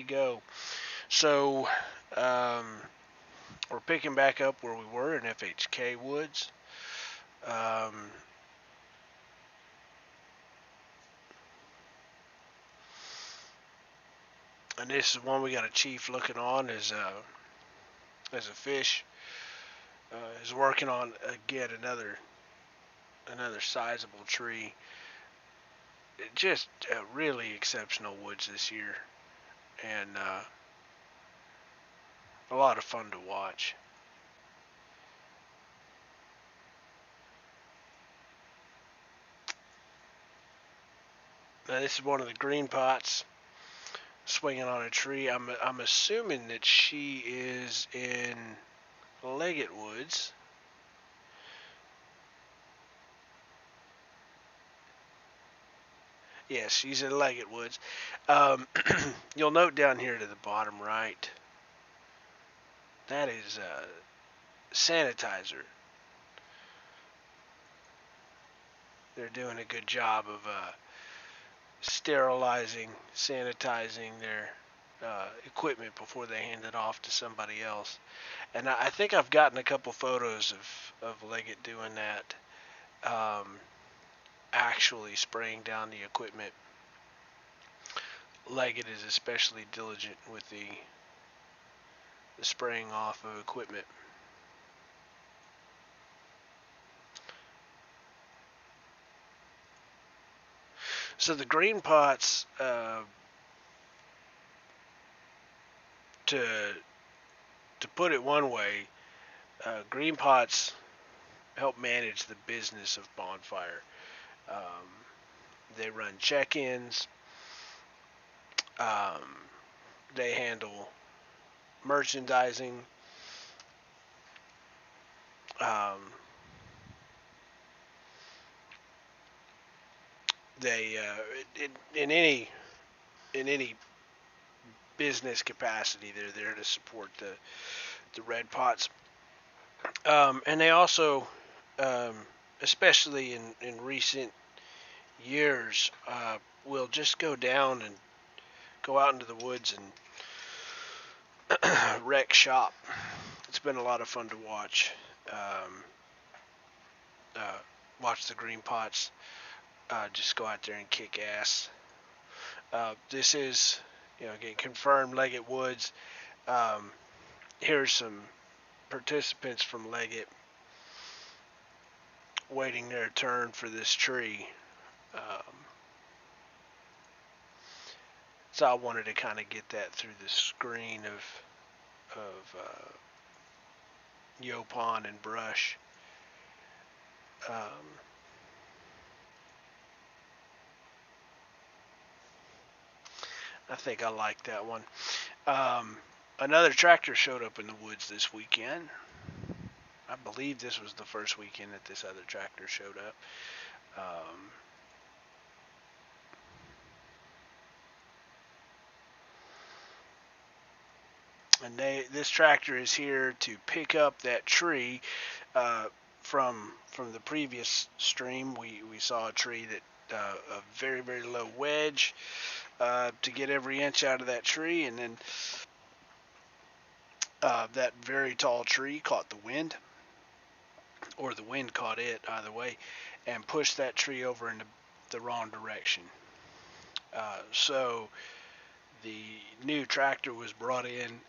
you go. So, we're picking back up where we were in FHK Woods. Um, and this is one we got a chief looking on as a fish is working on again another sizable tree. Just really exceptional woods this year, and a lot of fun to watch. Now this is one of the green pots swinging on a tree. I'm assuming that she is in Leggett Woods. Yes, she's in Leggett Woods. You'll note down here to the bottom right, that is sanitizer. They're doing a good job of sterilizing, sanitizing their equipment before they hand it off to somebody else. And I think I've gotten a couple photos of Leggett doing that, actually spraying down the equipment. Leggett is especially diligent with the spraying off of equipment. So the green pots, to put it one way, green pots help manage the business of Bonfire. Um, they run check-ins. Um, they handle merchandising. Um, they in any business capacity, they're there to support the red pots. And they also, um, especially in recent years, will just go down and go out into the woods and wreck shop. It's been a lot of fun to watch. Um, uh, Watch the green pots just go out there and kick ass. This is, again, confirmed Leggett Woods. Um, Here's some participants from Leggett waiting their turn for this tree. So I wanted to kind of get that through the screen of Yopon and brush. Um, I think I like that one. Um, Another tractor showed up in the woods this weekend. I believe this was the first weekend that this other tractor showed up. Um, and this tractor is here to pick up that tree uh, from the previous stream. We saw a tree that a very very low wedge to get every inch out of that tree, and then that very tall tree caught the wind, or the wind caught it, either way, and pushed that tree over in the wrong direction. So the new tractor was brought in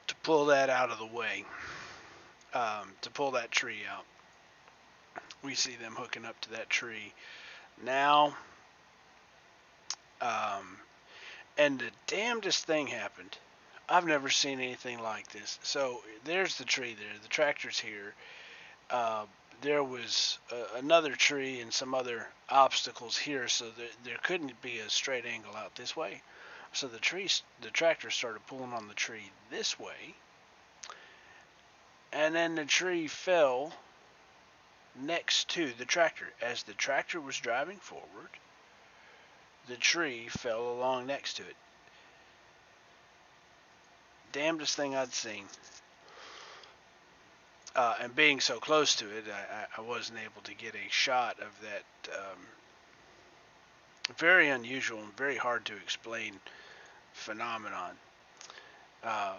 to pull that out of the way, to pull that tree out. We see them hooking up to that tree now. Um, and the damnedest thing happened. I've never seen anything like this. So there's the tree there. The tractor's here. Uh, there was another tree and some other obstacles here, so there couldn't be a straight angle out this way. So the tractor started pulling on the tree this way, and then the tree fell next to the tractor. As the tractor was driving forward, the tree fell along next to it. Damnedest thing I'd seen. And being so close to it, I wasn't able to get a shot of Very unusual and very hard to explain phenomenon. Uh,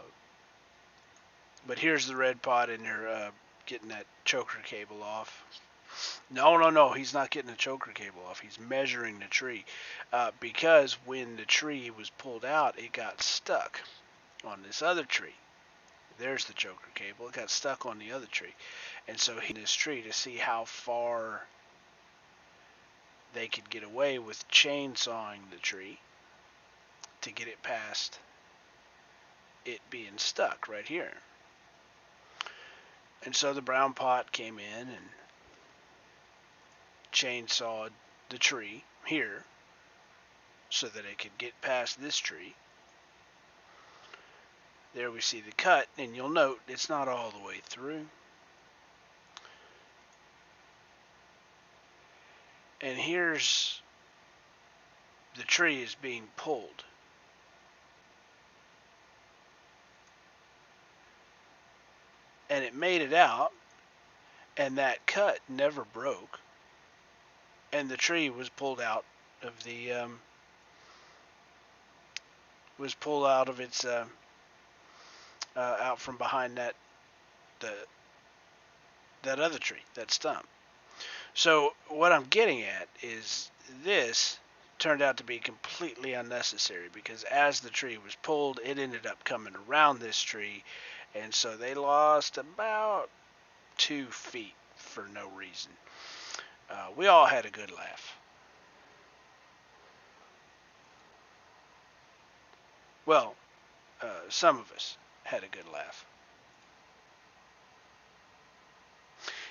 but here's the red pot in there getting that choker cable off. No, no, no. He's not getting the choker cable off. He's measuring the tree because when the tree was pulled out, it got stuck on this other tree. There's the choker cable. It got stuck on the other tree. And so he this tree to see how far they could get away with chainsawing the tree to get it past it being stuck right here. And so the brown pot came in and chainsawed the tree here so that it could get past this tree. There we see the cut, and you'll note it's not all the way through. And here's the tree is being pulled. And it made it out, and that cut never broke. And the tree was pulled out of the its out from behind the that other tree, that stump. So what I'm getting at is this turned out to be completely unnecessary because as the tree was pulled, it ended up coming around this tree, and so they lost about 2 feet for no reason. We all had a good laugh. Well, some of us had a good laugh.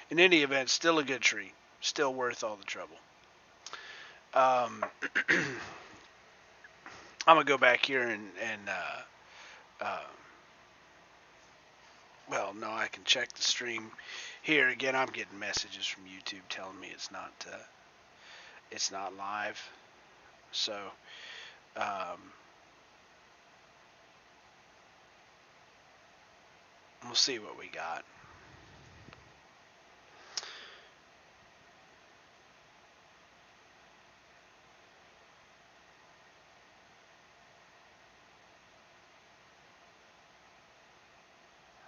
In any event, still a good tree, still worth all the trouble. I'm gonna go back here uh, well, no, I can check the stream here again. I'm getting messages from YouTube telling me it's not live. So we'll see what we got.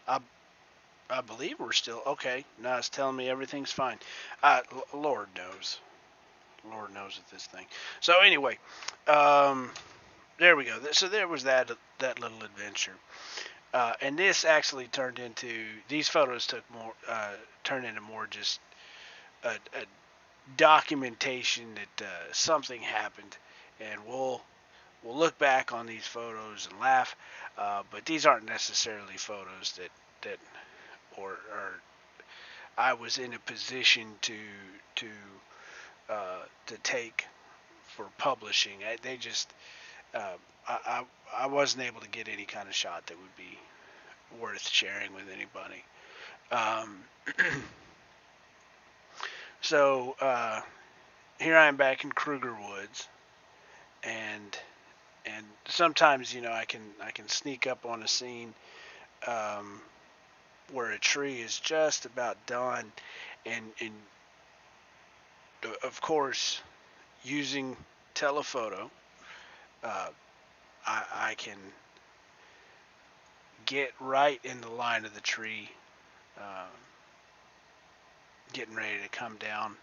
I I believe we're still okay. No, it's telling me everything's fine. Lord knows. Lord knows with this thing. So anyway, there we go. So there was that little adventure, and this actually turned into these photos turned into more just a documentation that something happened, and we'll look back on these photos and laugh. But these aren't necessarily photos that or I was in a position to to take for publishing. They just I wasn't able to get any kind of shot that would be worth sharing with anybody. Um, so here I am back in Kruger Woods, and sometimes I can sneak up on a scene um, where a tree is just about done, and of course using telephoto, uh, I can get right in the line of the tree, uh, getting ready to come down,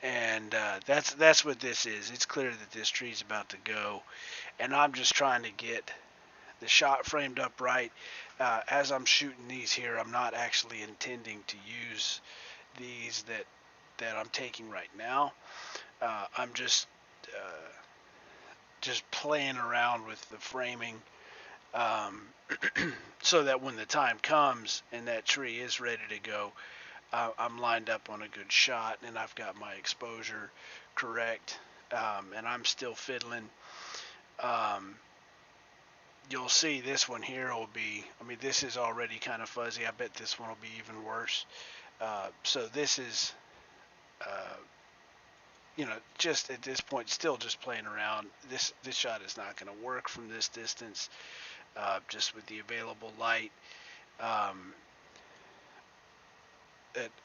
and that's what this is. It's clear that this tree's about to go, and I'm just trying to get the shot framed up right. As I'm shooting these here, I'm not actually intending to use these that I'm taking right now. I'm just playing around with the framing, um, so that when the time comes and that tree is ready to go, I'm lined up on a good shot and I've got my exposure correct, and I'm still fiddling. Um, you'll see this one here will be, I mean, this is already kind of fuzzy. I bet this one will be even worse. So this is, uh, just at this point, still just playing around. This shot is not going to work from this distance, just with the available light. Um,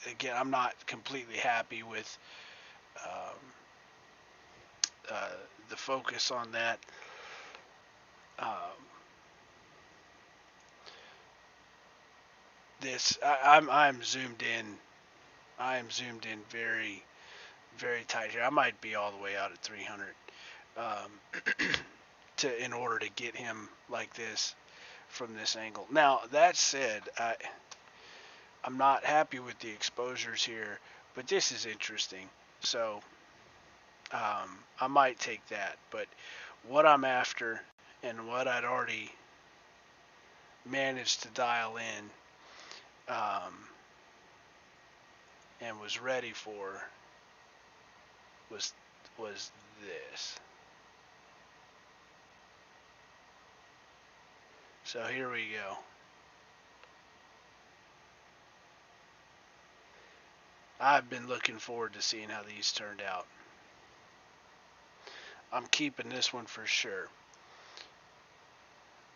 again, I'm not completely happy with um, the focus on that. Um, I'm zoomed in. I am zoomed in very very tight here. I might be all the way out at 300 to in order to get him like this from this angle. Now that said, I'm not happy with the exposures here, but this is interesting. So I might take that. But what I'm after and what I'd already managed to dial in and was ready for was was this. So here we go. I've been looking forward to seeing how these turned out. I'm keeping this one for sure.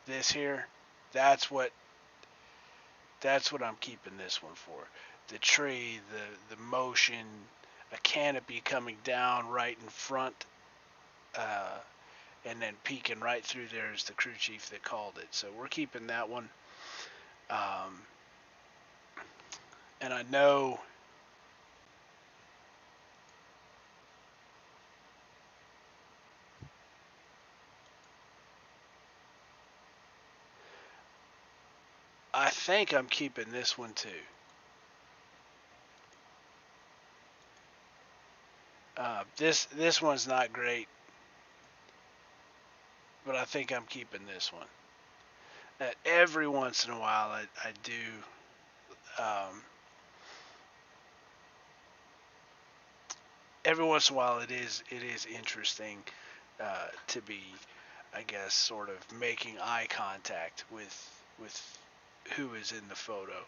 This here, that's what I'm keeping this one for. The tree, the motion, a canopy coming down right in front, uh, and then peeking right through there is the crew chief that called it. So we're keeping that one. Um, and I know I think I'm keeping this one too. This one's not great, but I think I'm keeping this one. Every once in a while, I do. Every once in a while, it is interesting to be, I guess, sort of making eye contact with who is in the photo.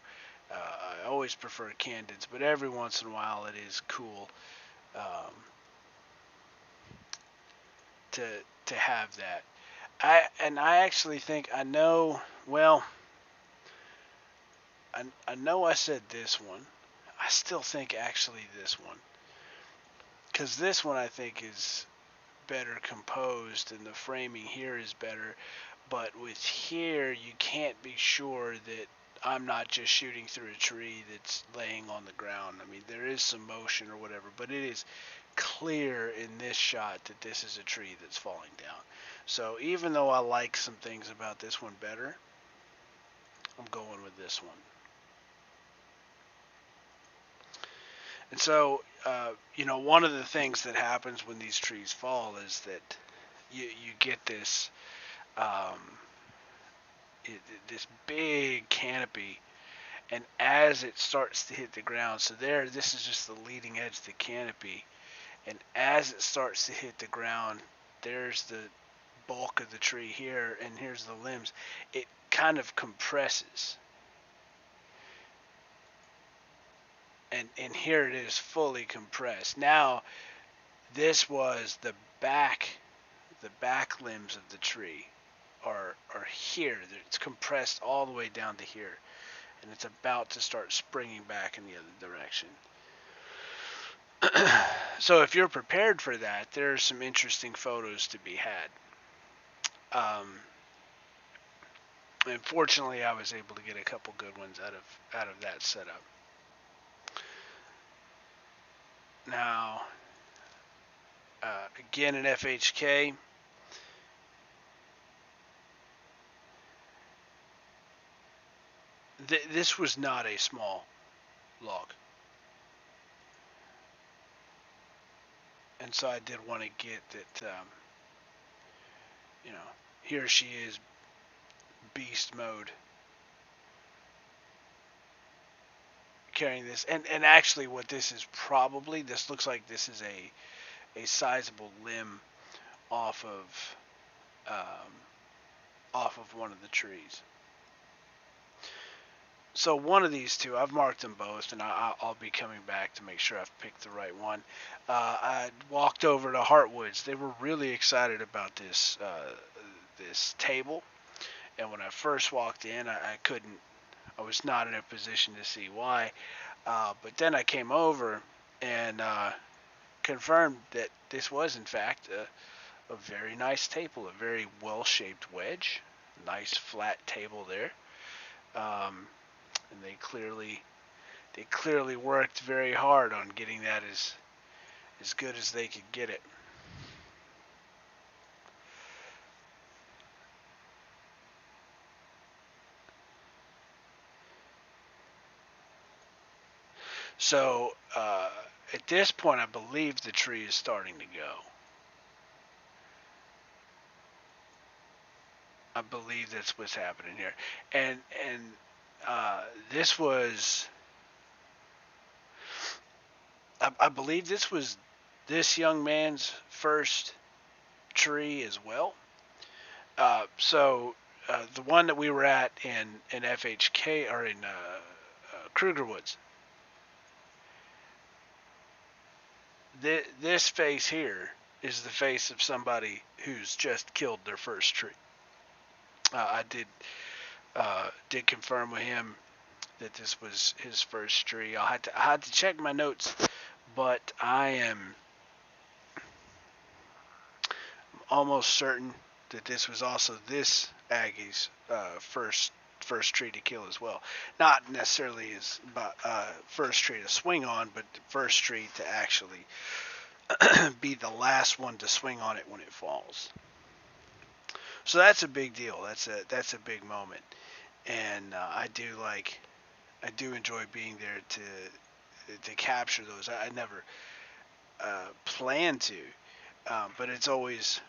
I always prefer candids, but every once in a while, it is cool um, to to have that. I actually think I know. Well, I know I said this one. I still think actually this one, because this one I think is better composed and the framing here is better. But with here, you can't be sure that I'm not just shooting through a tree that's laying on the ground. I mean, there is some motion or whatever, but it is clear in this shot that this is a tree that's falling down. So even though I like some things about this one better, I'm going with this one. And so, one of the things that happens when these trees fall is that you get this um, this big canopy, and as it starts to hit the ground, so this is just the leading edge of the canopy, and as it starts to hit the ground, there's the bulk of the tree here, and here's the limbs. It kind of compresses, and here it is fully compressed. Now, this was the back limbs of the tree are here. It's compressed all the way down to here, and it's about to start springing back in the other direction. So if you're prepared for that, there are some interesting photos to be had. And fortunately, I was able to get a couple good ones out of that setup. Now, again in FHK, this was not a small log, and so I did want to get that. Here she is, beast mode, carrying this, and actually, what this is probably, this looks like this is a sizable limb off of one of the trees. So one of these two, I've marked them both, and I'll be coming back to make sure I've picked the right one. I walked over to Heartwoods. They were really excited about this table, and when I first walked in, I was not in a position to see why. But then I came over, and confirmed that this was in fact a very nice table, a very well-shaped wedge, nice flat table there, and they clearly worked very hard on getting that as good as they could get it. So at this point, I believe the tree is starting to go. I believe that's what's happening here, and this was, I believe this was this young man's first tree as well. The one that we were at in FHK or in Kruger Woods, this face here is the face of somebody who's just killed their first tree. I did confirm with him that this was his first tree. I had to check my notes, but I am almost certain that this was also this Aggie's first tree to kill as well. Not necessarily his first tree to swing on, but the first tree to actually be the last one to swing on it when it falls. So that's a big deal. That's a big moment, and I do enjoy being there to capture those. I never plan to, but it's always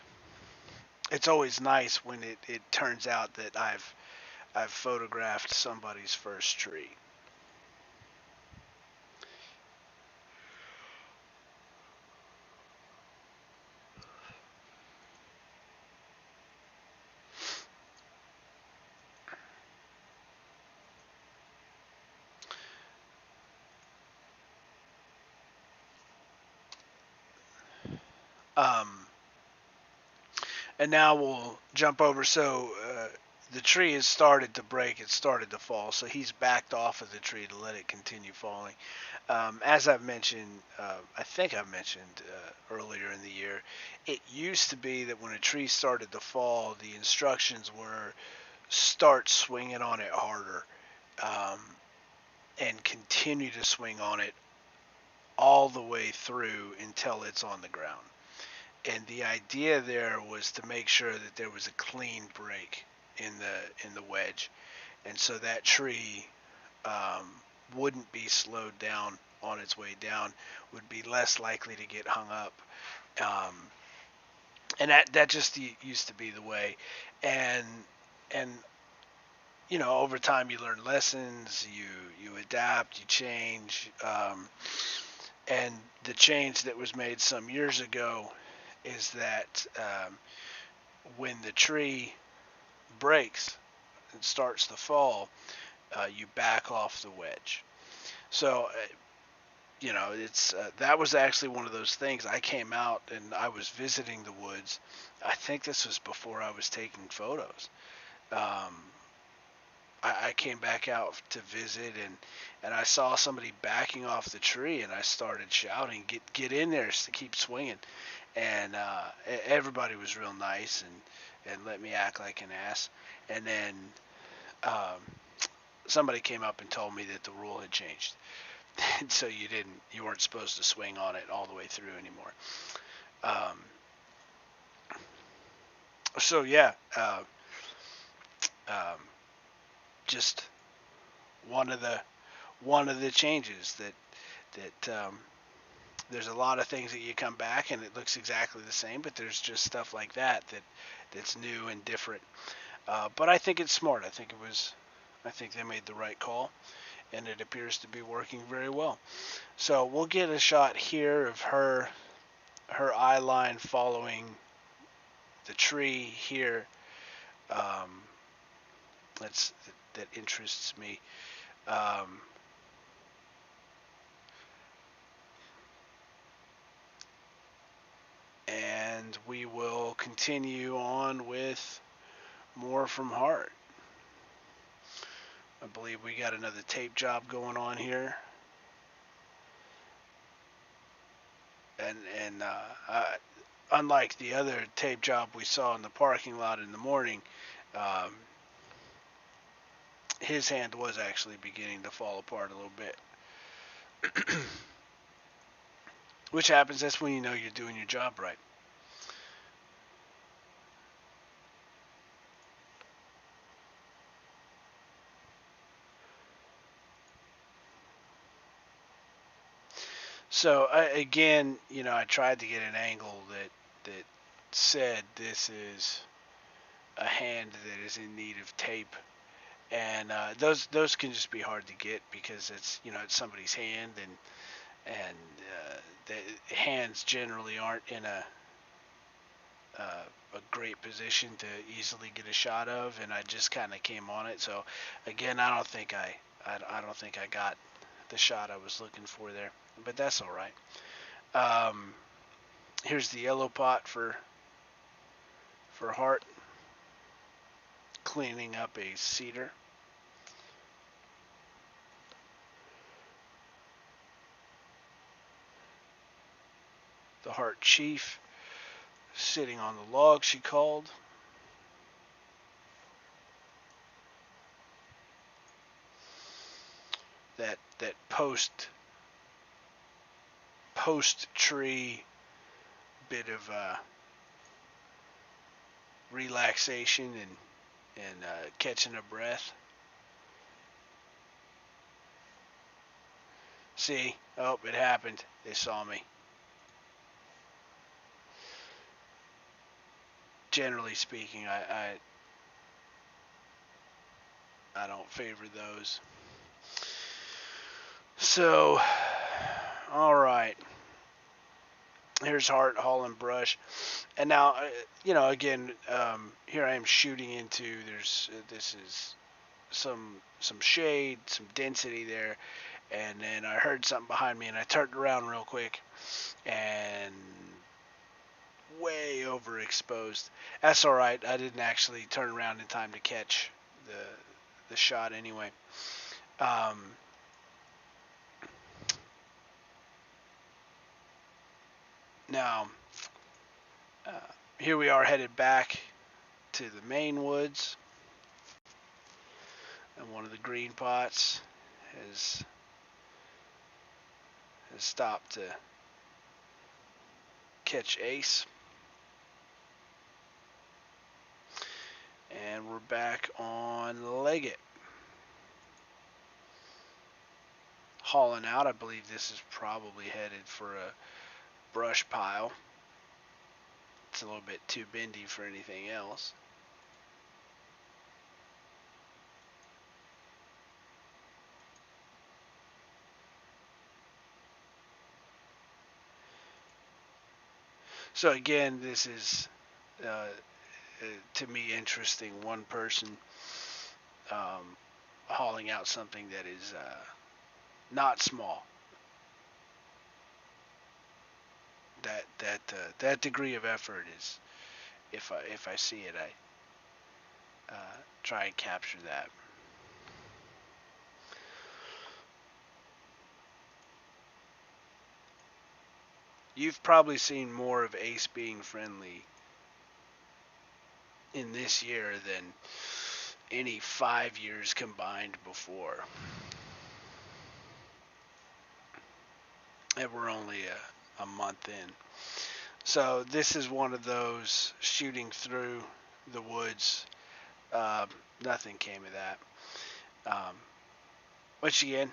nice when it turns out that I've photographed somebody's first tree. Um, and now we'll jump over. So the tree has started to break. It started to fall. So he's backed off of the tree to let it continue falling. As I've mentioned, I think I've mentioned earlier in the year, it used to be that when a tree started to fall, the instructions were start swinging on it harder, um, and continue to swing on it all the way through until it's on the ground. And the idea there was to make sure that there was a clean break in the wedge, and so that tree um, wouldn't be slowed down on its way down, would be less likely to get hung up, um, and that just used to be the way, and and over time you learn lessons, you adapt, you change, and the change that was made some years ago is that when the tree breaks and starts to fall, you back off the wedge. So, it's that was actually one of those things. I came out and I was visiting the woods. I think this was before I was taking photos. Um, I came back out to visit, and I saw somebody backing off the tree, and I started shouting, "Get in there! To keep swinging!" And everybody was real nice and let me act like an ass. And then um, somebody came up and told me that the rule had changed, and so you weren't supposed to swing on it all the way through anymore. Um, so yeah, um, just one of the changes that there's a lot of things that you come back and it looks exactly the same, but there's just stuff like that's new and different. But I think it's smart. I think they made the right call, and it appears to be working very well. So we'll get a shot here of her eye line following the tree here. Um, that's that interests me. Um, and we will continue on with more from Heart. I believe we got another tape job going on here. And unlike the other tape job we saw in the parking lot in the morning, um, his hand was actually beginning to fall apart a little bit. Which happens, that's when you know you're doing your job right. So again, I tried to get an angle that said this is a hand that is in need of tape, and those can just be hard to get because it's somebody's hand, and the hands generally aren't in a great position to easily get a shot of, and I just kind of came on it. So again, I don't think I got the shot I was looking for there, but that's all right. Um, Here's the yellow pot for Hart, cleaning up a cedar. The Hart chief sitting on the log she called. That post tree bit of relaxation and catching a breath. See, oh, it happened. They saw me. Generally speaking, I don't favor those. So, all right. Here's Hart hauling brush, and now, again, here I am shooting into. This is some shade, some density there, and then I heard something behind me, and I turned around real quick, and way overexposed. That's all right. I didn't actually turn around in time to catch the shot anyway. Um, Now, uh, here we are headed back to the main woods, and one of the green pots has stopped to catch Ace, and we're back on Leggett, hauling out. I believe this is probably headed for a brush pile. It's a little bit too bendy for anything else. So again, this is to me interesting. One person um, hauling out something that is not small. That degree of effort is, if I see it, I try and capture that. You've probably seen more of Ace being friendly in this year than any 5 years combined before. And we're only a month in. So this is one of those shooting through the woods. Uh, Nothing came of that. Which again,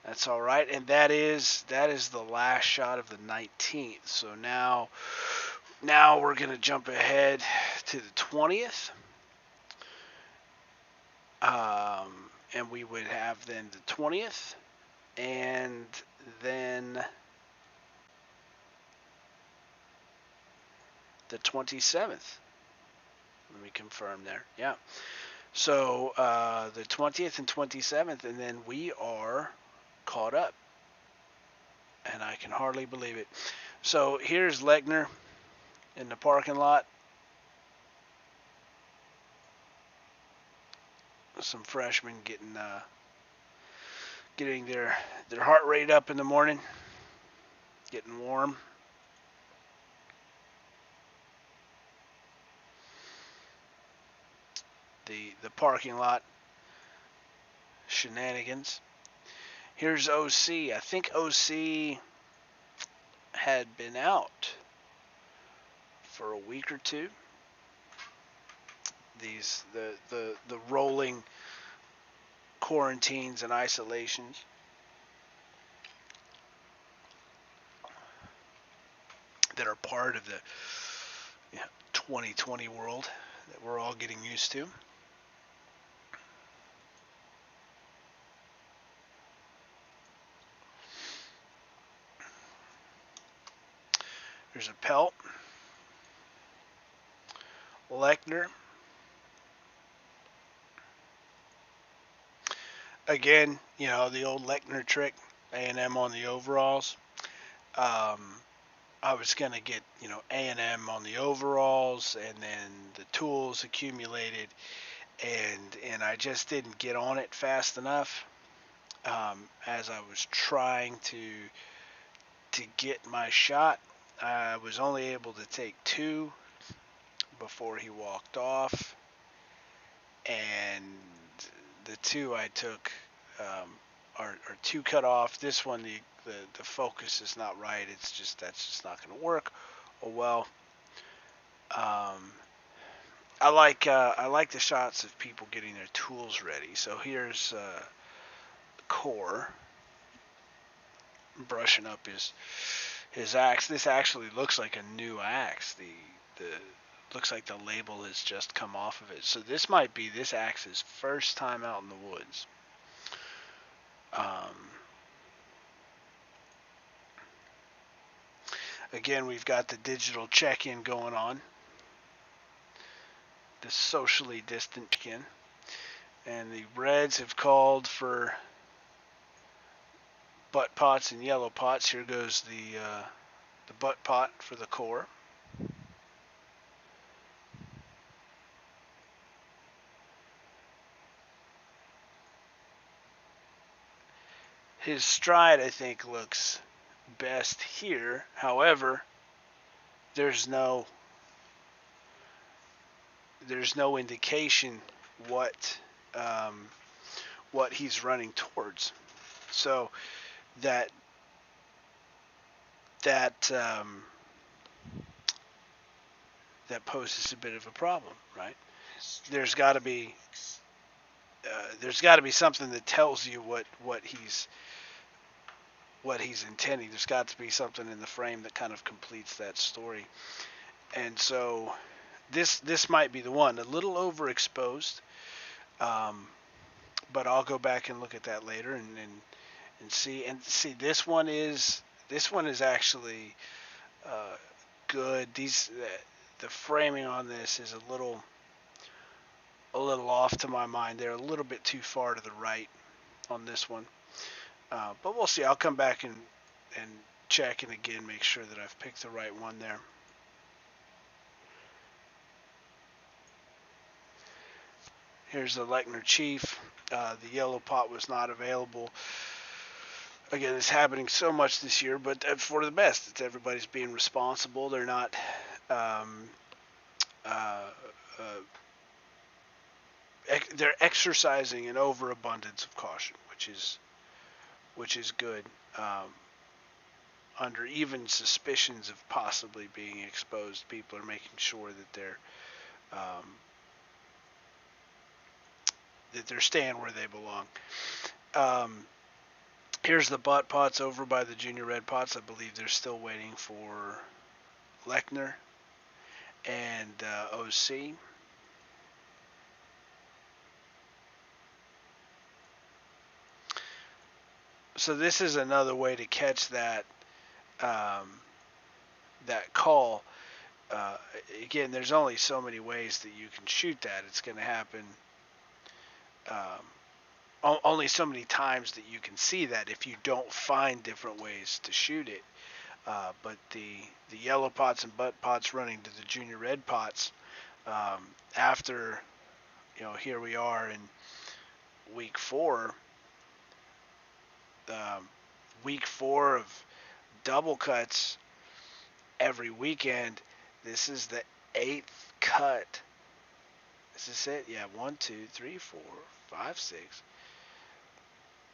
that's all right. And that is the last shot of the 19th. So now we're gonna jump ahead to the 20th. And we would have then the 20th, and then the 27th. Let me confirm there. Yeah. So the 20th and 27th, and then we are caught up. And I can hardly believe it. So here's Legner in the parking lot. Some freshmen getting their heart rate up in the morning. getting warm. The parking lot shenanigans. Here's OC. I think OC had been out for a week or two. The rolling quarantines and isolations that are part of the 2020 world that we're all getting used to. There's a Pelt, Lechner. Again, the old Lechner trick, A&M on the overalls. I was going to get, A&M on the overalls, and then the tools accumulated, and I just didn't get on it fast enough as I was trying to get my shot. I was only able to take 2 before he walked off, and the 2 I took are 2 cut off. This one, the focus is not right. That's just not going to work. Oh well. I like the shots of people getting their tools ready. So here's Core brushing up his axe. This actually looks like a new axe. The looks like the label has just come off of it. So this might be this axe's first time out in the woods. Again, we've got the digital check-in going on. The socially distant check-in. And the Reds have called for butt pots and yellow pots. Here goes the butt pot for the Core. His stride, I think, looks best here. However, there's no indication what he's running towards. So that poses a bit of a problem, right? There's got to be something that tells you what he's intending. There's got to be something in the frame that kind of completes that story. And so this might be the one. A little overexposed, but I'll go back and look at that later and see. And see, this one is actually good. The framing on this is a little off to my mind. They're a little bit too far to the right on this one. But we'll see. I'll come back and check and again make sure that I've picked the right one there. Here's the Lechner Chief. The yellow pot was not available. Again, it's happening so much this year, but for the best. It's everybody's being responsible. They're not they're exercising an overabundance of caution, which is good. Under even suspicions of possibly being exposed, people are making sure that they're staying where they belong. Here's the butt pots over by the junior red pots. I believe they're still waiting for Lechner and OC. So this is another way to catch that call. Again, there's only so many ways that you can shoot that. It's going to happen only so many times that you can see that if you don't find different ways to shoot it. But the yellow pots and butt pots running to the junior red pots after, here we are in week 4. Week 4 of double cuts every weekend. This is the 8th cut. Is this it? Yeah, 1, 2, 3, 4, 5, 6.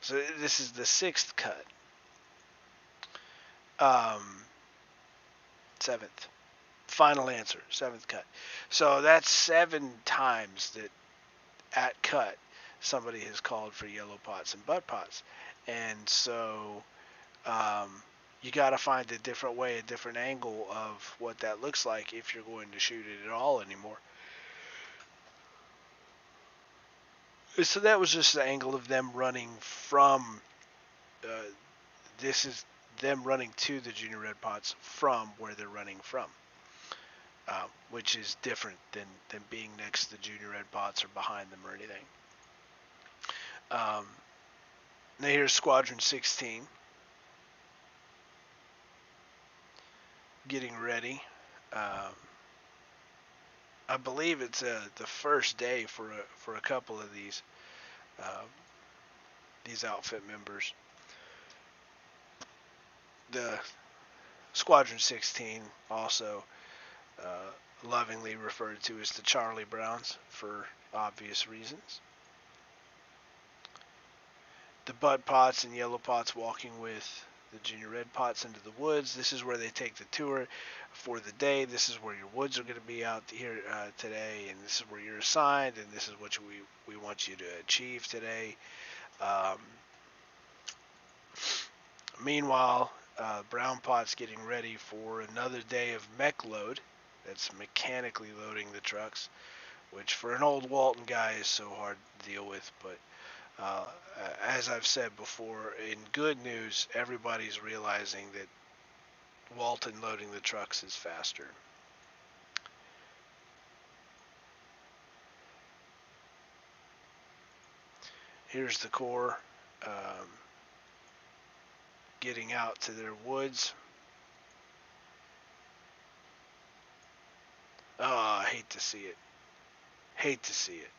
So this is the 6th cut. 7th. Final answer, 7th cut. So that's 7 times that at cut somebody has called for yellow pots and butt pots. And so you got to find a different way, a different angle of what that looks like if you're going to shoot it at all anymore. So that was just the angle of them running from, this is them running to the junior red pots from where they're running from, which is different than being next to the junior red pots or behind them or anything. Now here's Squadron 16 getting ready. I believe it's the first day for a couple of these outfit members. The Squadron 16 also lovingly referred to as the Charlie Browns for obvious reasons. The Bud Pots and Yellow Pots walking with the Junior Red Pots into the woods. This is where they take the tour for the day. This is where your woods are going to be out here today, and this is where you're assigned, and this is what we want you to achieve today. Meanwhile, Brown Pot's getting ready for another day of mech load. That's mechanically loading the trucks, which for an old Walton guy is so hard to deal with. But as I've said before, in good news, everybody's realizing that Walton loading the trucks is faster. Here's the Corps getting out to their woods. Oh, I hate to see it. Hate to see it.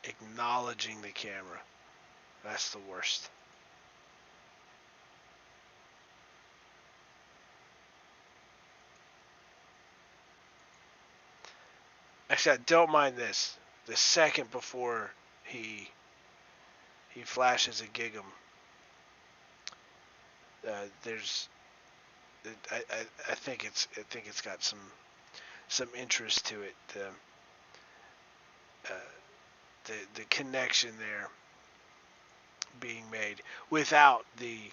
Acknowledging the camera. That's the worst. Actually, I don't mind this. The second before he flashes a gig 'em, there's I think it's got some interest to it. The connection there being made without the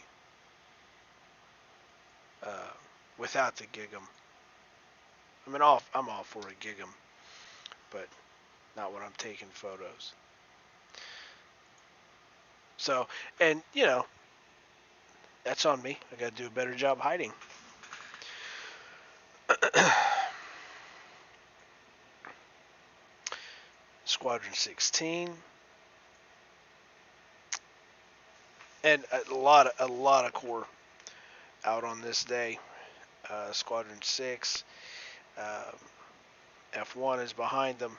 gig 'em. I mean, I'm all for a gig 'em, but not when I'm taking photos. So, and you know, that's on me. I got to do a better job hiding. Squadron 16, and a lot of Corps out on this day. Squadron 6, F1 is behind them.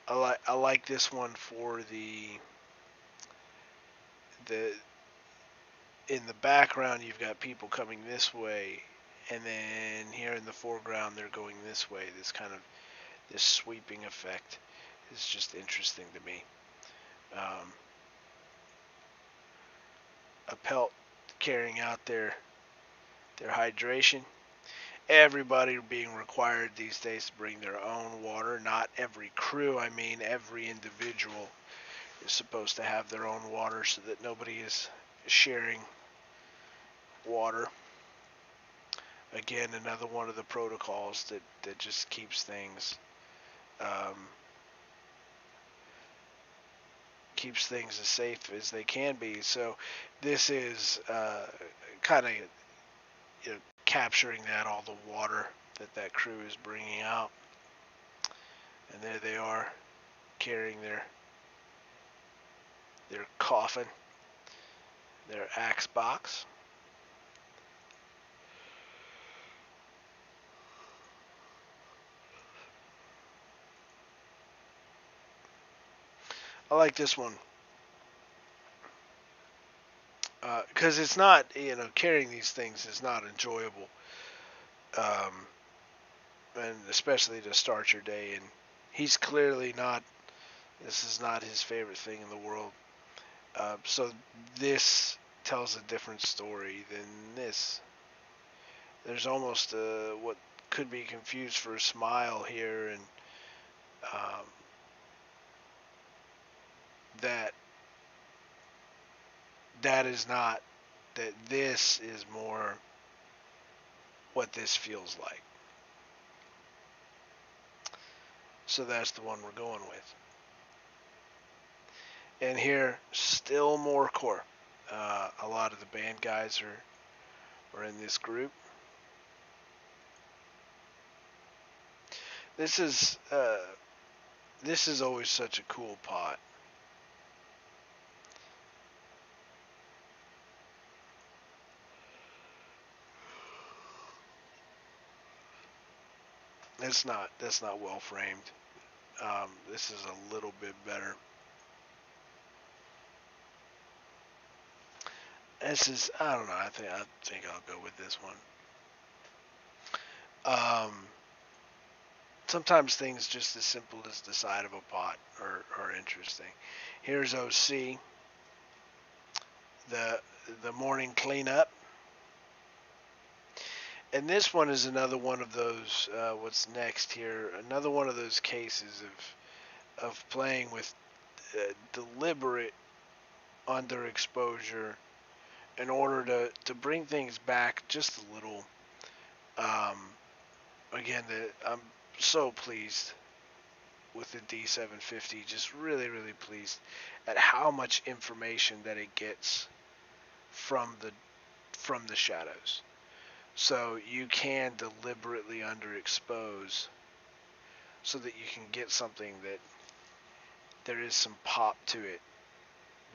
I like this one for the in the background you've got people coming this way, and then here in the foreground they're going this way. This sweeping effect is just interesting to me. A pelt carrying out their hydration. Everybody being required these days to bring their own water. Not every crew, I mean every individual is supposed to have their own water so that nobody is sharing water. Again, another one of the protocols that just keeps things as safe as they can be. So this is kind of capturing all the water that crew is bringing out, and there they are carrying their coffin, their axe box. I like this one because it's not, carrying these things is not enjoyable, um, and especially to start your day. And he's clearly not. This is not his favorite thing in the world. So this tells a different story than this. There's almost what could be confused for a smile here, and um, that that is not. That this is more what this feels like. So that's the one we're going with. And here, still more core. A lot of the band guys are in this group. This is this is always such a cool pot. That's not well framed. This is a little bit better. This is, I don't know. I think I'll go with this one. Um, Sometimes things just as simple as the side of a pot are interesting. Here's OC, the the morning cleanup, and this one is another one of those. What's next here? Another one of those cases of playing with deliberate underexposure in order to bring things back just a little. Um, Again, I'm so pleased with the D750. Just really, really pleased at how much information that it gets from the shadows. So you can deliberately underexpose so that you can get something that there is some pop to it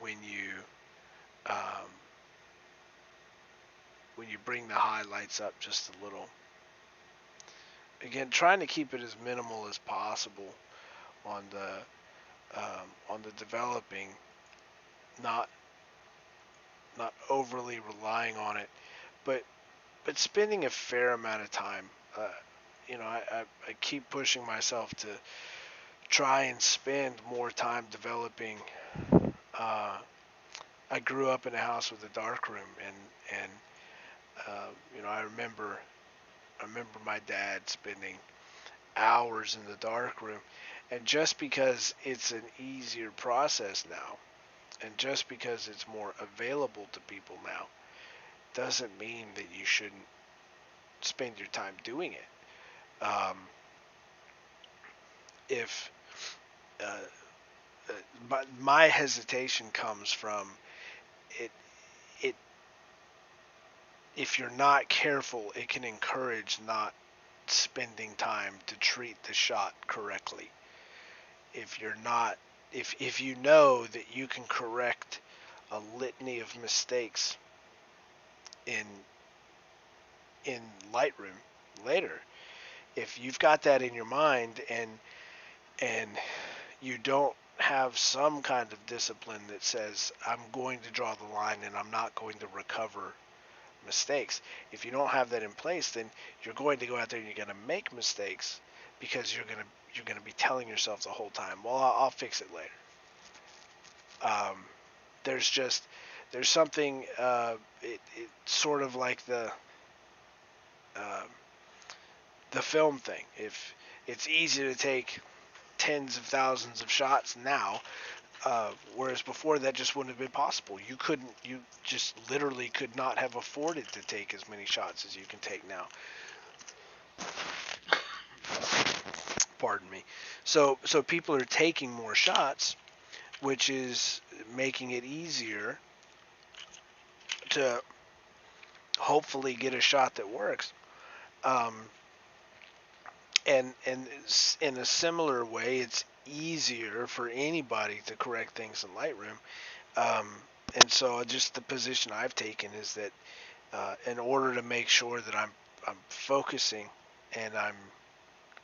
when you um, when you bring the highlights up just a little. Again, trying to keep it as minimal as possible on the developing, not not overly relying on it, but spending a fair amount of time. I keep pushing myself to try and spend more time developing. Uh, I grew up in a house with a dark room, and I remember my dad spending hours in the dark room, and just because it's an easier process now, and just because it's more available to people now, doesn't mean that you shouldn't spend your time doing it. If uh, but my hesitation comes from it, it if you're not careful, it can encourage not spending time to treat the shot correctly. If you're not, if you know that you can correct a litany of mistakes in in Lightroom later, if you've got that in your mind, and you don't have some kind of discipline that says I'm going to draw the line and I'm not going to recover mistakes. If you don't have that in place, then you're going to go out there and you're going to make mistakes because you're going to be telling yourself the whole time, well, I'll fix it later. Um, there's something, it sort of like uh, the film thing. If it's easy to take tens of thousands of shots now, whereas before that just wouldn't have been possible. You just literally could not have afforded to take as many shots as you can take now. Pardon me. So people are taking more shots, which is making it easier to hopefully get a shot that works. Um, and in a similar way, it's easier for anybody to correct things in Lightroom. Um, and so just the position I've taken is that in order to make sure that I'm focusing and I'm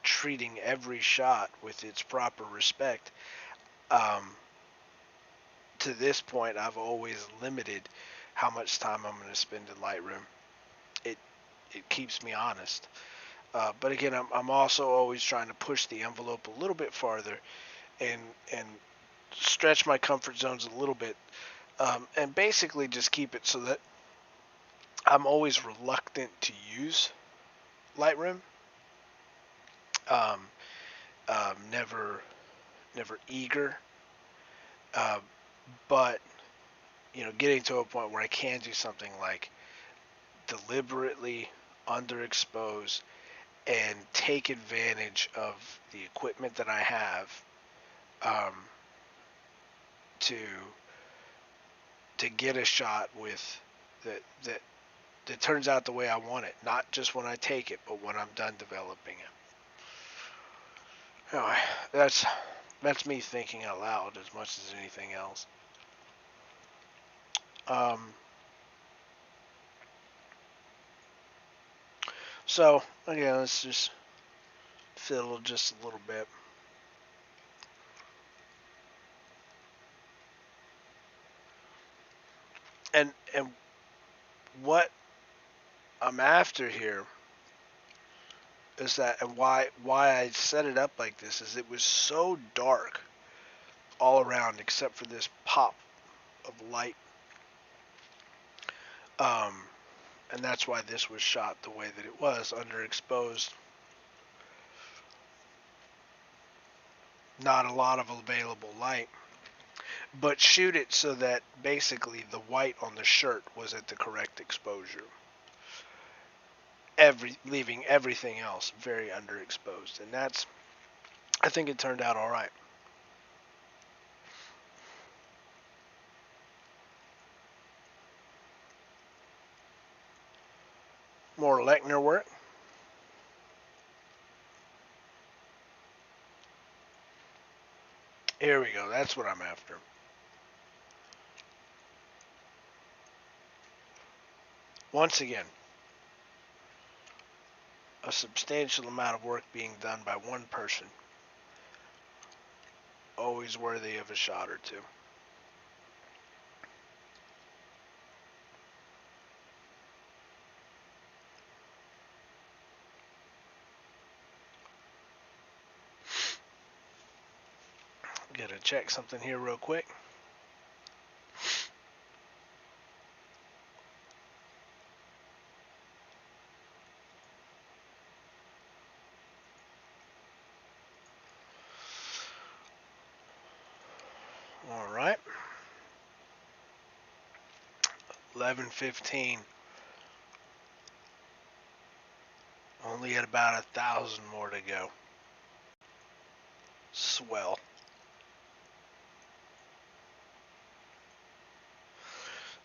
treating every shot with its proper respect, um, to this point, I've always limited how much time I'm going to spend in Lightroom. It it keeps me honest. But again, I'm also always trying to push the envelope a little bit farther and and stretch my comfort zones a little bit, and basically just keep it so that I'm always reluctant to use Lightroom. Um, never eager, uh, but getting to a point where I can do something like deliberately underexpose and take advantage of the equipment that I have, um, to get a shot with that turns out the way I want it. Not just when I take it, but when I'm done developing it. Anyway, that's me thinking out loud as much as anything else. Um, so again, let's just fiddle just a little bit. And what I'm after here is that, and why I set it up like this, is it was so dark all around except for this pop of light, um, and that's why this was shot the way that it was, underexposed, not a lot of available light, but shoot it so that basically the white on the shirt was at the correct exposure, leaving everything else very underexposed, and I think it turned out all right. More Lechner work. Here we go. That's what I'm after. Once again, a substantial amount of work being done by one person, always worthy of a shot or two. Gotta check something here real quick. All right. 11:15. Only at about 1,000 more to go. Swell.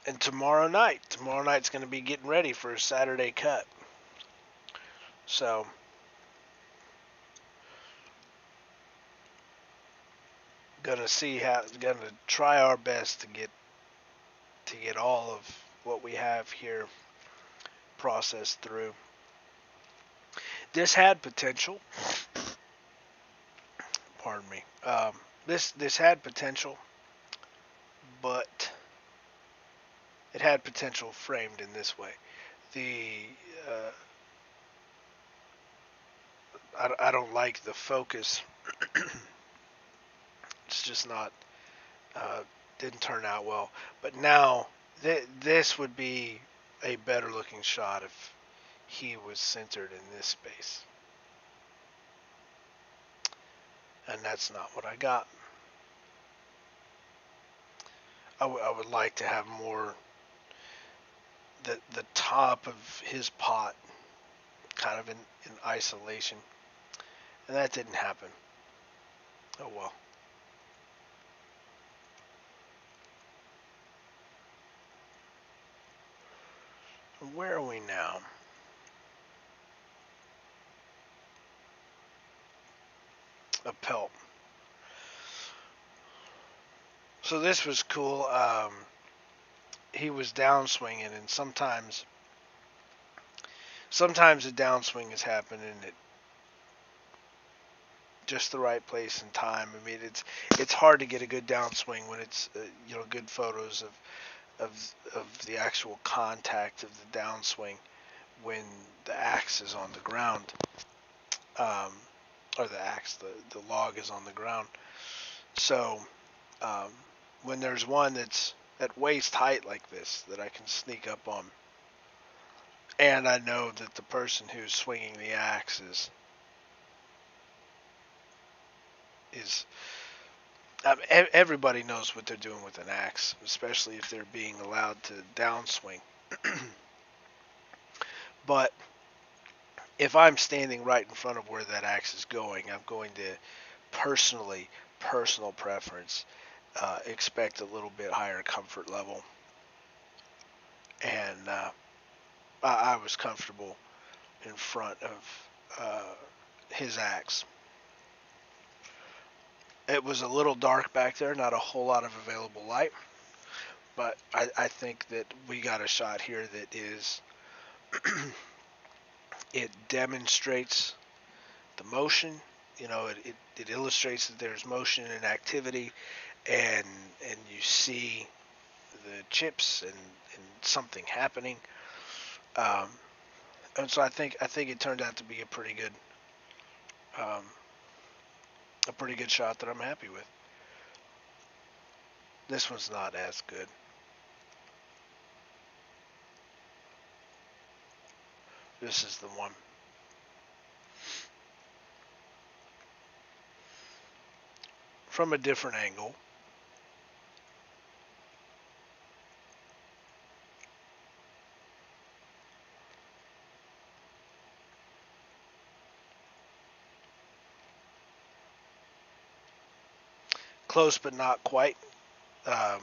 And tomorrow night's going to be getting ready for a Saturday cut. So, gonna try our best to get all of what we have here processed through. This had potential. Pardon me. This had potential, but it had potential framed in this way. The I don't like the focus. It's just not, didn't turn out well. But now this would be a better looking shot if he was centered in this space, and that's not what I got. I would like to have more the top of his pot kind of in isolation, and that didn't happen. Oh well. Where are we now? A pelt. So this was cool. He was downswinging, and sometimes a downswing has happened, and it just the right place and time. I mean, it's hard to get a good downswing when it's good photos of the actual contact of the downswing when the axe is on the ground, um, or the log is on the ground. So um, when there's one that's at waist height like this that I can sneak up on, and I know that the person who's swinging the axe is everybody knows what they're doing with an axe, especially if they're being allowed to downswing. But if I'm standing right in front of where that axe is going, I'm going to personal preference, expect a little bit higher comfort level. And I was comfortable in front of his axe. It was a little dark back there, not a whole lot of available light, but I think that we got a shot here that is, it demonstrates the motion. It illustrates that there's motion and activity, and you see the chips and something happening. Um, and so I think it turned out to be um, a pretty good shot that I'm happy with. This one's not as good. This is the one. From a different angle. Close but not quite. Um,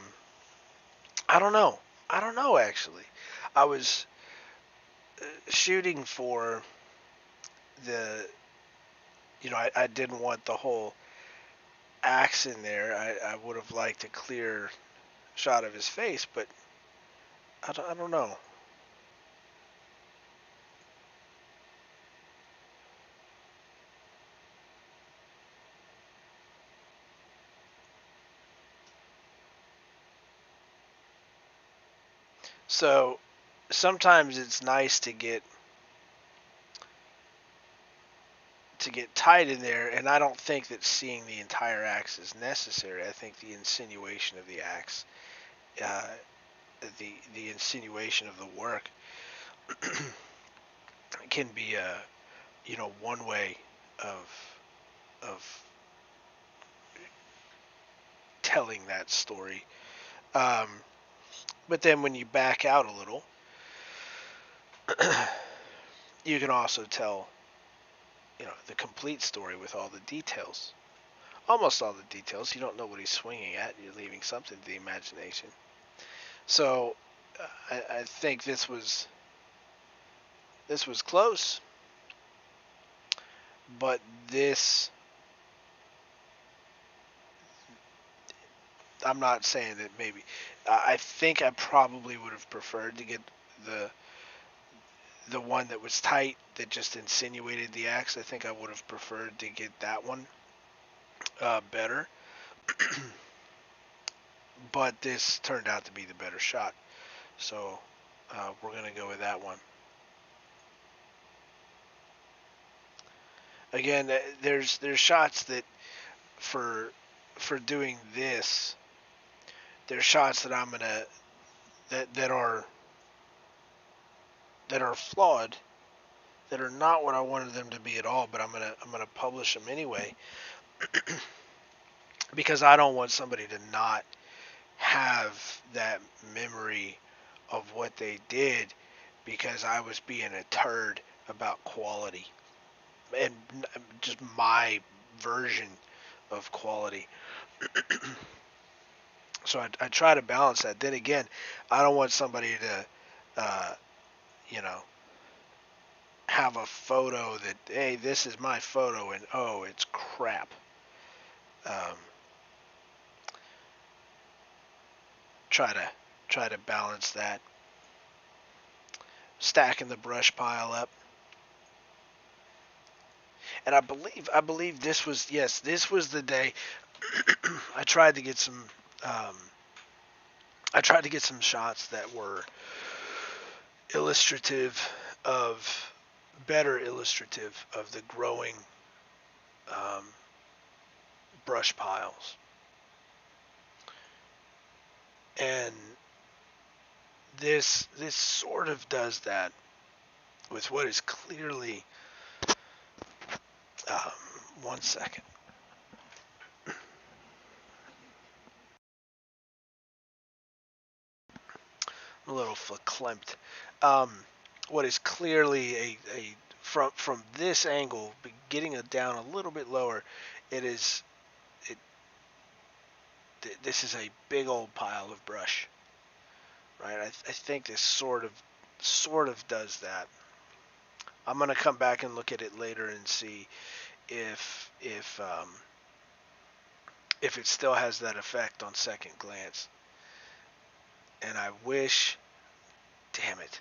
I don't know. I don't know actually. I was shooting for the, I didn't want the whole axe in there. I would have liked a clear shot of his face, but I don't know. So sometimes it's nice to get tight in there, and I don't think that seeing the entire axe is necessary. I think the insinuation of the axe, uh, the insinuation of the work, can be one way of telling that story. Um, but then when you back out a little, you can also tell the complete story with all the details. Almost all the details. You don't know what he's swinging at. You're leaving something to the imagination. So I think this was close, but this, I'm not saying that maybe. I think I probably would have preferred to get the the one that was tight that just insinuated the axe. I think I would have preferred to get that one better, but this turned out to be the better shot. So we're gonna go with that one. Again, there's shots that for doing this, there's shots that I'm gonna that are flawed, that are not what I wanted them to be at all. But I'm gonna publish them anyway because I don't want somebody to not have that memory of what they did because I was being a turd about quality and just my version of quality. So I try to balance that. Then again, I don't want somebody to, uh, you know, have a photo that, hey, this is my photo, and oh, it's crap. Um, try to balance that. Stacking the brush pile up. And I believe this was, yes, this was the day I tried to get some um, I tried to get some shots that were illustrative of better illustrative of the growing um, brush piles. And this sort of does that with what is clearly um, 1 second, a little verklempt. Um, what is clearly a from this angle, getting it down a little bit lower, it is it. This is a big old pile of brush, right? I think this sort of does that. I'm gonna come back and look at it later and see if it still has that effect on second glance. And I wish, damn it,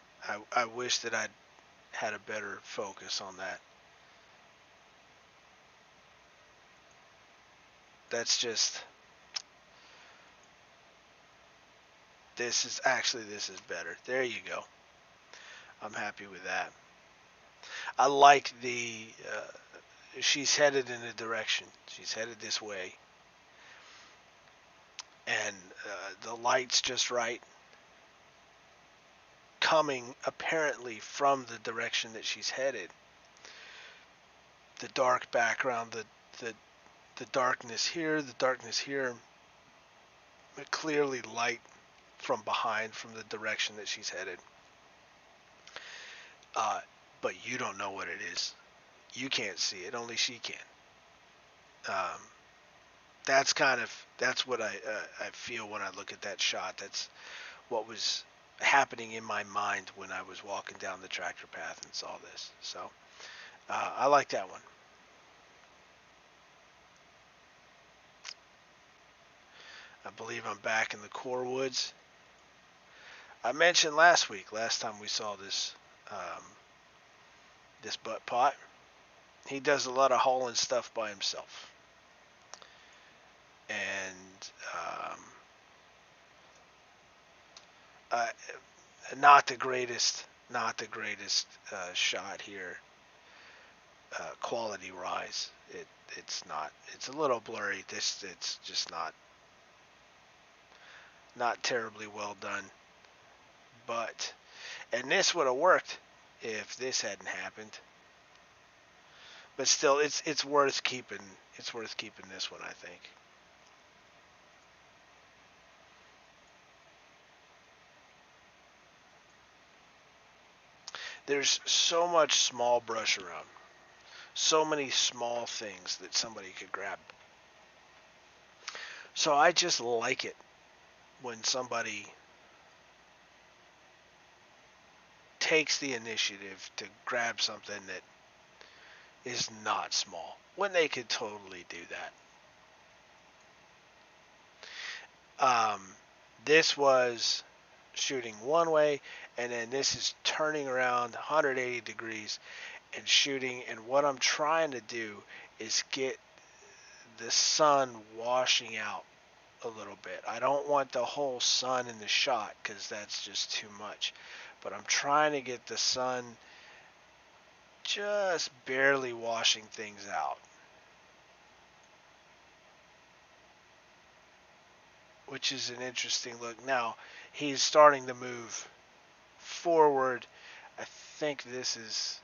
I wish that I'd had a better focus on that. That's just, this is better. There you go. I'm happy with that. I like she's headed in a direction. She's headed this way. And the light's just right, coming apparently from the direction that she's headed. The dark background, the the darkness here, but clearly light from behind, from the direction that she's headed. Uh, but you don't know what it is. You can't see it. Only she can. Um, that's what I feel when I look at that shot. That's what was happening in my mind when I was walking down the tractor path and saw this. So I like that one. I believe I'm back in the core woods. I mentioned last time we saw this butt pot. He does a lot of hauling stuff by himself, and uh, not the greatest shot here, quality wise. It's not. It's a little blurry. It's just not terribly well done. But and this would have worked if this hadn't happened. But still, it's worth keeping. It's worth keeping this one, I think. There's so much small brush around. So many small things that somebody could grab. So I just like it when somebody takes the initiative to grab something that is not small when they could totally do that. This was shooting one way, and then this is turning around 180 degrees and shooting. And what I'm trying to do is get the sun washing out a little bit. I don't want the whole sun in the shot because that's just too much. But I'm trying to get the sun just barely washing things out, which is an interesting look. Now, he's starting to move forward. I think this is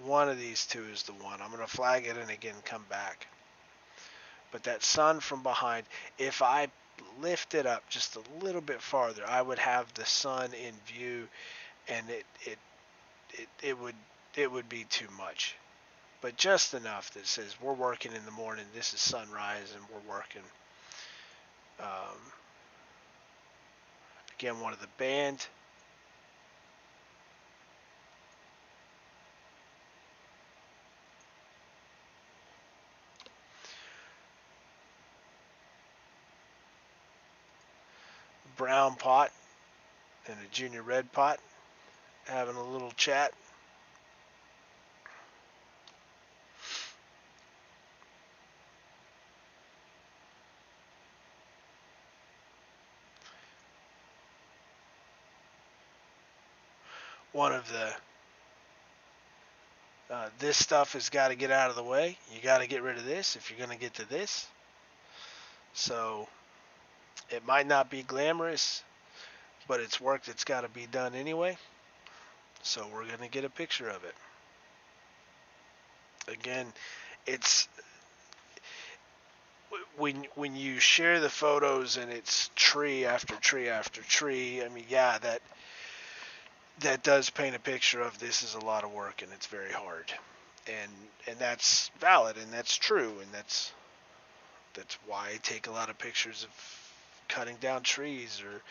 one of these two is the one. I'm going to flag it and again come back. But that sun from behind, if I lift it up just a little bit farther, I would have the sun in view, and it it would be too much. But just enough that says we're working in the morning. This is sunrise, and we're working. Um, Again, one of the band. Brown pot. and a junior red pot having a little chat. One of the this stuff has got to get out of the way. You got to get rid of this if you're going to get to this. So it might not be glamorous, but it's work that's got to be done anyway. So we're going to get a picture of it. Again, it's when you share the photos and it's tree after tree after tree. I mean, yeah, that does paint a picture of this is a lot of work and it's very hard, and that's valid and that's true, and that's why I take a lot of pictures of cutting down trees or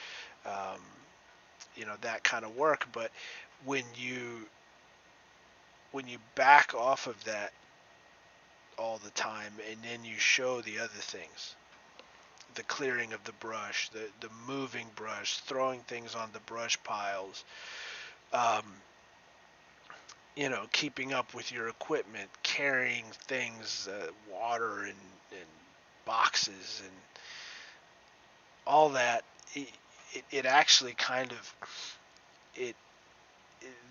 that kind of work. But when you back off of that all the time and then you show the other things, the clearing of the brush, the moving brush, throwing things on the brush piles, um, keeping up with your equipment, carrying things, water and boxes and all that, it actually kind of it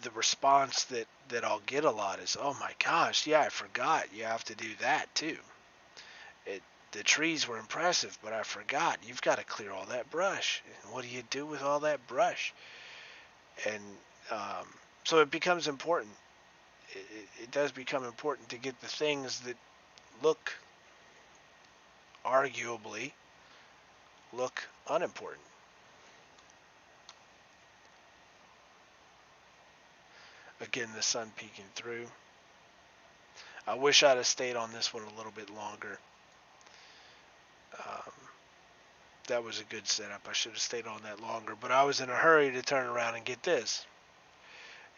the response that I'll get a lot is, oh my gosh, yeah, I forgot you have to do that too. The trees were impressive, but I forgot you've got to clear all that brush. And what do you do with all that brush? And so it becomes important. It does become important to get the things that look arguably look unimportant. Again, the sun peeking through. I wish I'd have stayed on this one a little bit longer. Um, that was a good setup. I should have stayed on that longer, but I was in a hurry to turn around and get this.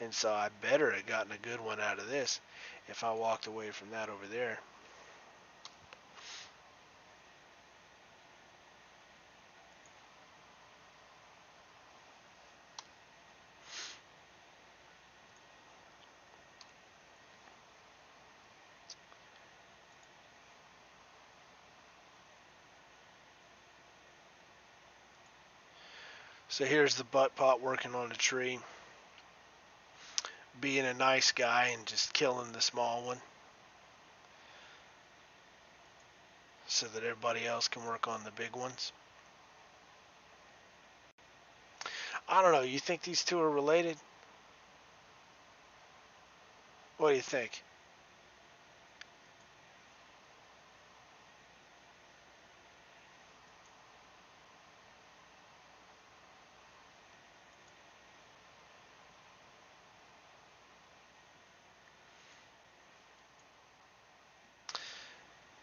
And so I better have gotten a good one out of this if I walked away from that over there. So here's the butt pot working on a tree, being a nice guy and just killing the small one so that everybody else can work on the big ones. I don't know. You think these two are related? What do you think?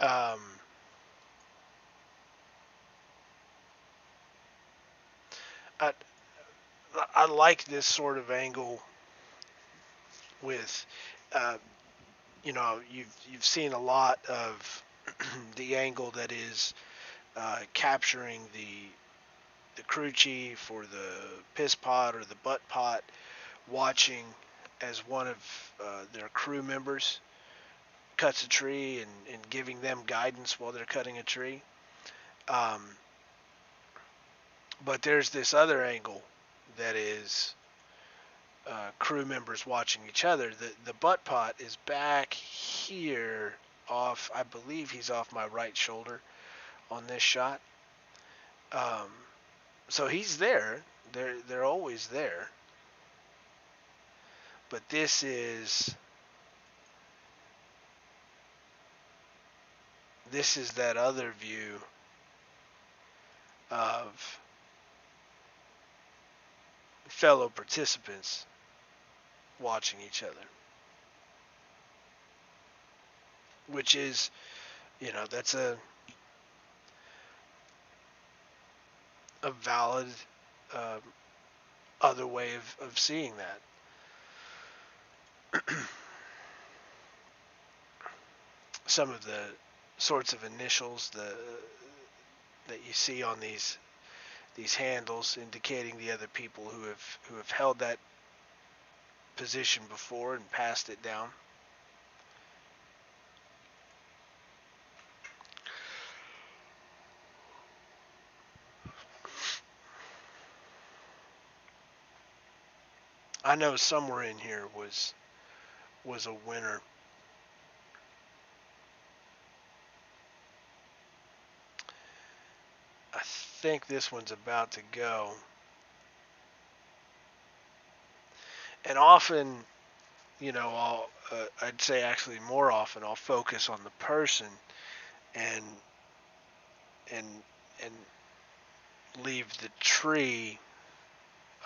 Um, I I like this sort of angle with, uh, you've seen a lot of the angle that is capturing the crew chief or the piss pot or the butt pot watching as one of their crew members cuts a tree and giving them guidance while they're cutting a tree. Um, but there's this other angle that is crew members watching each other. The butt pot is back here off, I believe he's off my right shoulder on this shot. Um, so he's there. They're always there. But this is that other view of fellow participants watching each other, which is, that's a valid uh, other way of seeing that. Some of the sorts of initials that you see on these these handles indicating the other people who have held that position before and passed it down. I know somewhere in here was a winner. I think this one's about to go. And often, I'd say actually more often, I'll focus on the person and and and leave the tree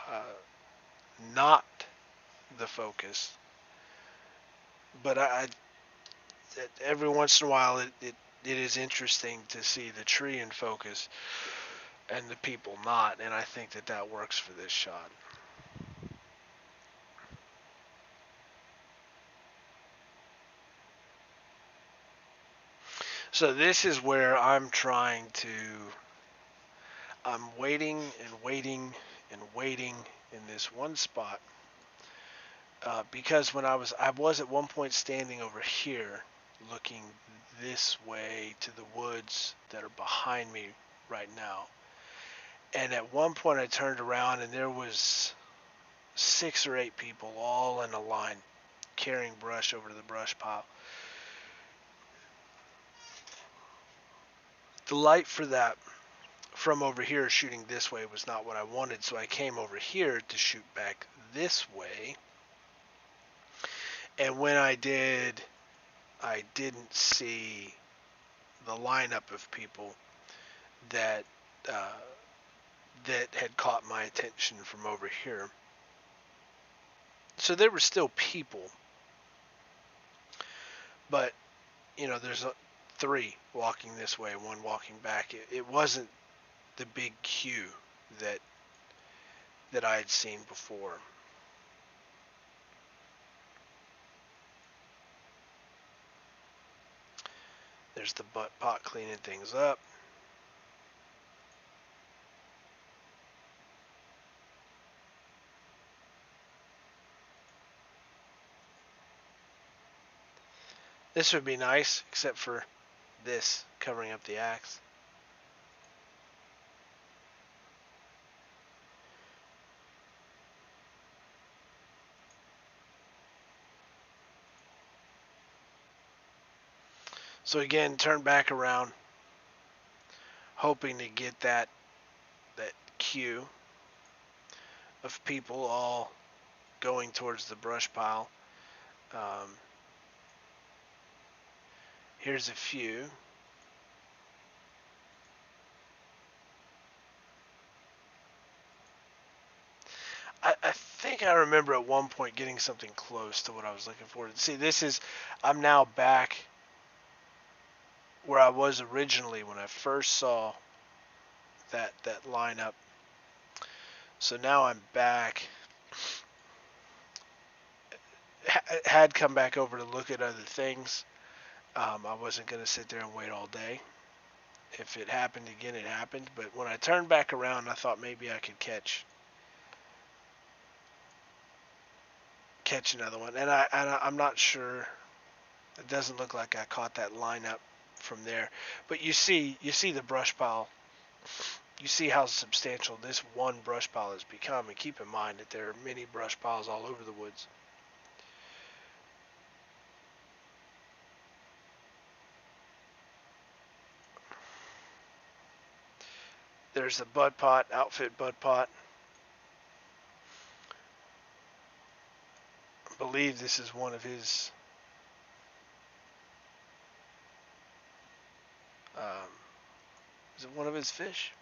uh, not the focus. But every once in a while, it is interesting to see the tree in focus and the people not, and I think that works for this shot. So this is where I'm waiting and waiting and waiting in this one spot, because I was at one point standing over here looking this way to the woods that are behind me right now. And at one point I turned around and there was 6 or 8 people all in a line carrying brush over to the brush pile. The light for that from over here shooting this way was not what I wanted, so I came over here to shoot back this way. And when I did, I didn't see the lineup of people that that had caught my attention from over here. So there were still people, but there's 3 walking this way, 1 walking back. It wasn't the big queue that I had seen before. There's the butt pot cleaning things up. This would be nice, except for this covering up the axe. So again, turn back around, hoping to get that queue of people all going towards the brush pile. Here's a few. I think I remember at one point getting something close to what I was looking for. See, I'm now back where I was originally when I first saw that lineup. So now I'm back. Had come back over to look at other things. I wasn't going to sit there and wait all day. If it happened again, it happened. But when I turned back around, I thought maybe I could catch another one. And I'm not sure. It doesn't look like I caught that lineup from there. But you see the brush pile. You see how substantial this one brush pile has become. And keep in mind that there are many brush piles all over the woods. There's the bud pot, outfit bud pot. I believe this is one of his is it one of his fish?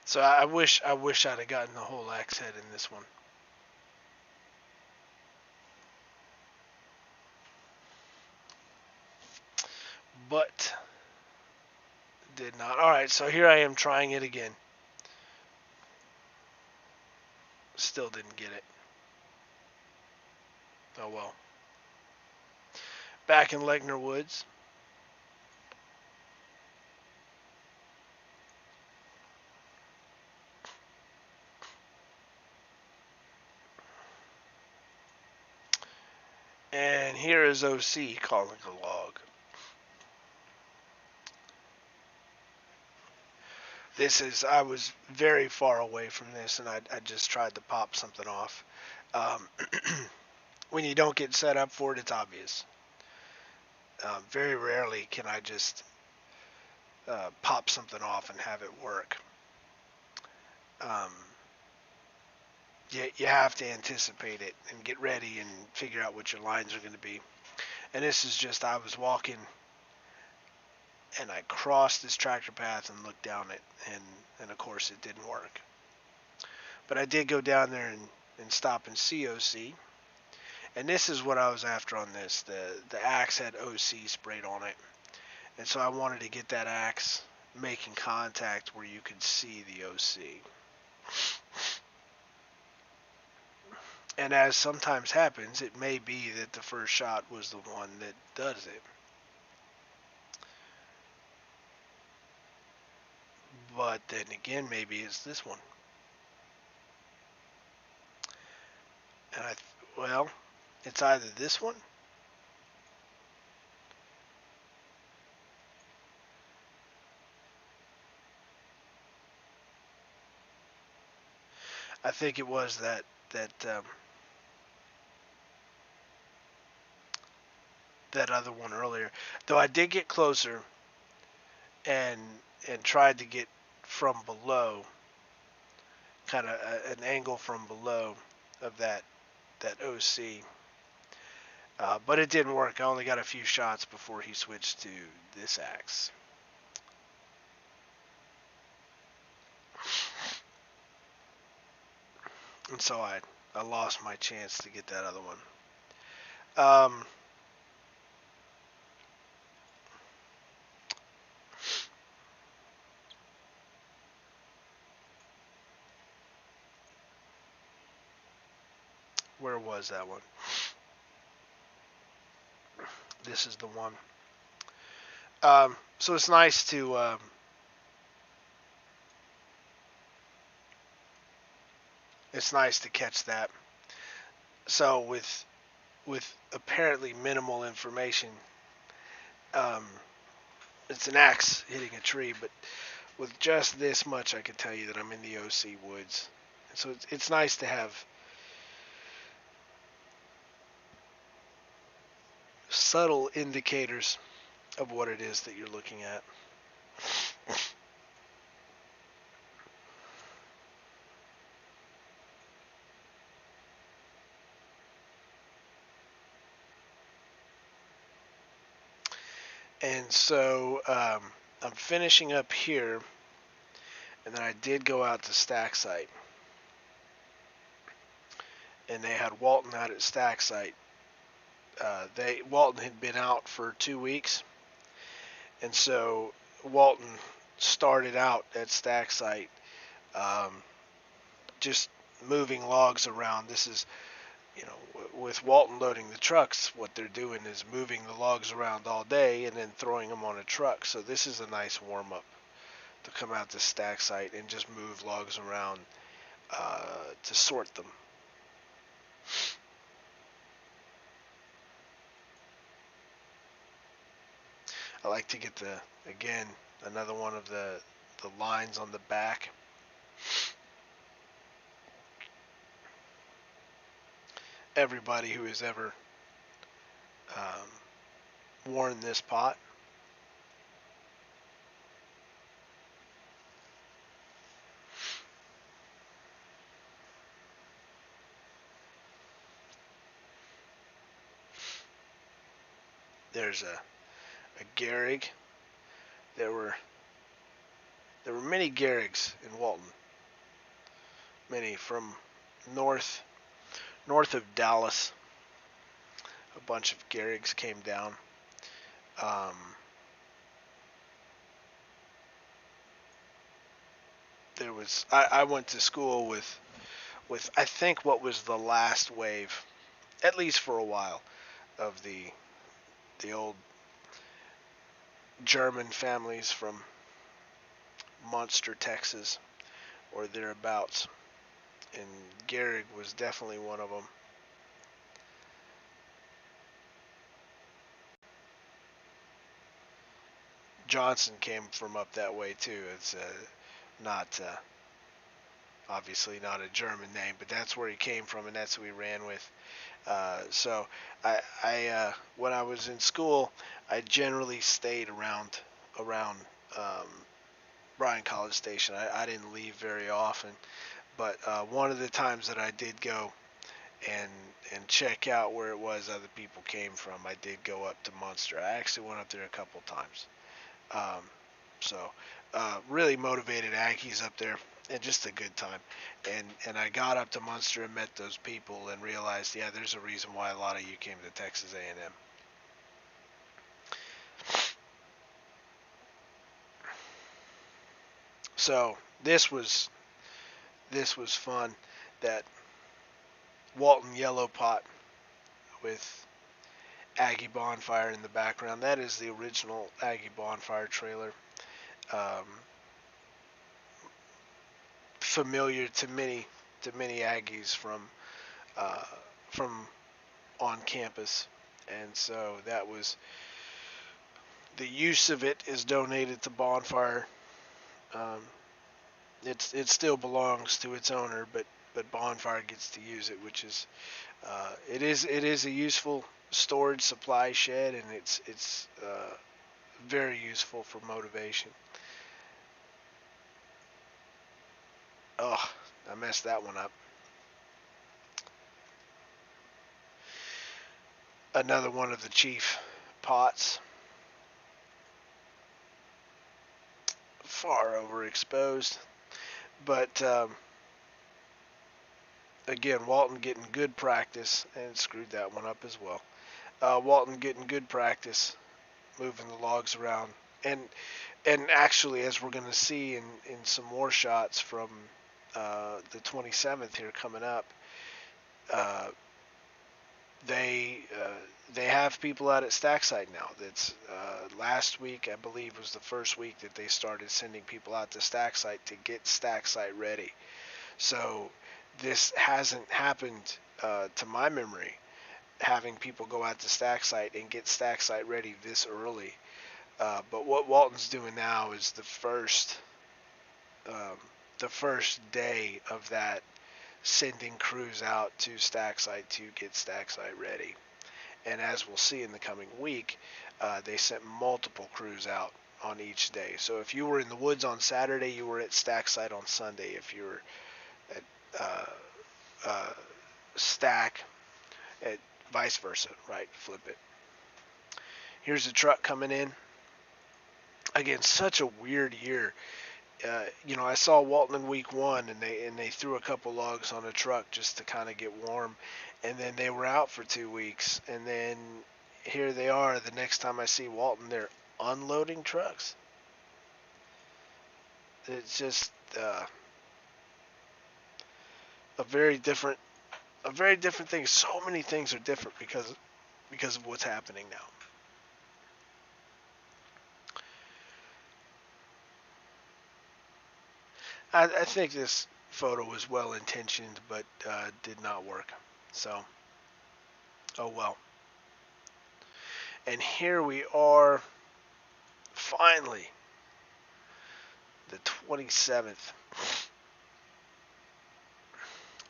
So I wish I'd have gotten the whole axe head in this one. But Did not. Alright, so here I am trying it again. Still didn't get it. Oh well. Back in Legner Woods. And here is OC calling a log. I was very far away from this, and I just tried to pop something off. When you don't get set up for it, it's obvious. Very rarely can I just pop something off and have it work. Um, you have to anticipate it and get ready and figure out what your lines are going to be. And this is just, I was walking and I crossed this tractor path and looked down it, and of course it didn't work. But I did go down there and stop and see OC. And this is what I was after on this. The axe had OC sprayed on it. And so I wanted to get that axe making contact where you could see the OC. And as sometimes happens, it may be that the first shot was the one that does it. But then again, maybe it's this one. And well, it's either this one I think it was that other one earlier. Though I did get closer and tried to get from below, kind of an angle from below of that OC. But it didn't work. I only got a few shots before he switched to this axe. And so I lost my chance to get that other one. Where was that one? This is the one. So it's nice to catch that. So with apparently minimal information, it's an axe hitting a tree, but with just this much, I can tell you that I'm in the OC woods. So it's nice to have subtle indicators of what it is that you're looking at. And so I'm finishing up here, and then I did go out to Stack Site, and they had Walton out at Stack Site. Walton had been out for 2 weeks, and so Walton started out at Stack Site, just moving logs around. This is, with Walton loading the trucks, what they're doing is moving the logs around all day and then throwing them on a truck. So this is a nice warm-up to come out to Stack Site and just move logs around to sort them. I like to get another one of the lines on the back. Everybody who has ever worn this pot there's a Gehrig. There were many Gehrigs in Walton. Many from north of Dallas. A bunch of Gehrigs came down. I went to school with I think what was the last wave, at least for a while, of the old German families from Munster, Texas, or thereabouts, and Gehrig was definitely one of them. Johnson came from up that way too. It's not obviously not a German name, but that's where he came from, and that's who he ran with. So when I was in school, I generally stayed around um, Bryan College Station. I didn't leave very often, but one of the times that I did go and and check out where it was other people came from, I did go up to Munster. I actually went up there a couple times. Um, so really motivated Aggies up there, and just a good time. And I got up to Munster and met those people and realized, yeah, there's a reason why a lot of you came to Texas A&M. So this was fun. That Walton Yellow Pot with Aggie Bonfire in the background. That is the original Aggie Bonfire trailer. Um, Familiar to many Aggies uh, from on campus, and so that was the use of it is donated to Bonfire. Um, it still belongs to its owner, but Bonfire gets to use it, which is it is a useful storage supply shed, and it's very useful for motivation. Oh, I messed that one up. Another one of the chief pots, far overexposed, but again, Walton getting good practice, and screwed that one up as well. Walton getting good practice moving the logs around, and actually, as we're going to see in some more shots from the 27th here coming up, uh, they they have people out at stack site now. That's last week, I believe, was the first week that they started sending people out to stack site to get stack site ready. So this hasn't happened to my memory, having people go out to stack site and get stack site ready this early. But what Walton's doing now is um, the first day of that, sending crews out to stack site to get stack site ready. And as we'll see in the coming week, they sent multiple crews out on each day. So if you were in the woods on Saturday, you were at stack site on Sunday. If you were at uh, stack, at vice versa, right? Flip it. Here's a truck coming in. Again, such a weird year. I saw Walton in week one, and they threw a couple logs on a truck just to kind of get warm, and then they were out for 2 weeks, and then here they are. The next time I see Walton, they're unloading trucks. It's just a very different a very different thing. So many things are different because of what's happening now. I think this photo was well intentioned, but did not work. So, oh well. And here we are, finally, the 27th.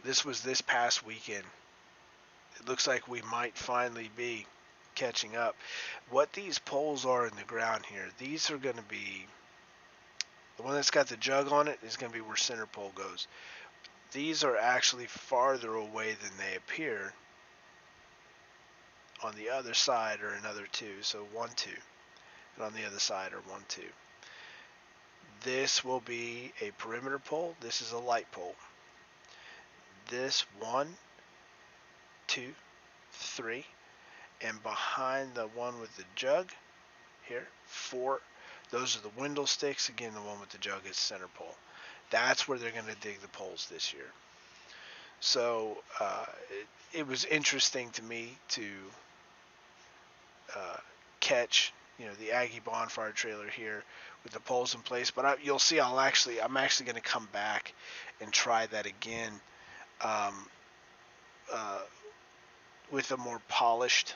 This was this past weekend. It looks like we might finally be catching up. What these poles are in the ground here, these are going to be, the one that's got the jug on it is going to be where center pole goes. These are actually farther away than they appear. On the other side are another two, so 1, 2. And on the other side are 1, 2. This will be a perimeter pole. This is a light pole. This 1, 2, 3, and behind the one with the jug here, 4. Those are the window sticks. Again, the one with the jug is center pole. That's where they're going to dig the poles this year. So it was interesting to me to uh, catch, the Aggie Bonfire trailer here with the poles in place. But you'll see, I'm actually going to come back and try that again, um, uh, with a more polished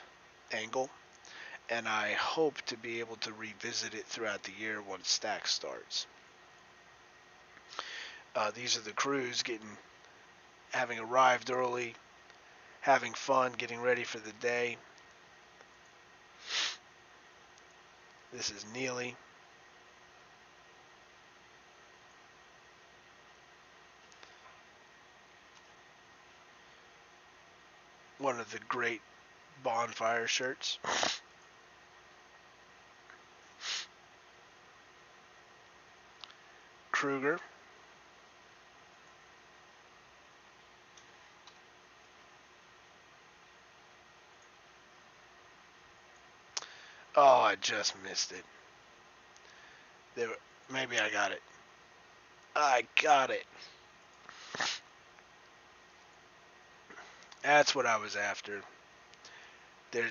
angle, and I hope to be able to revisit it throughout the year once stack starts. These are the crews having arrived early, having fun, getting ready for the day. This is Neely. One of the great Bonfire shirts. Kruger. Oh, I just missed it. There, maybe I got it. I got it. That's what I was after. They're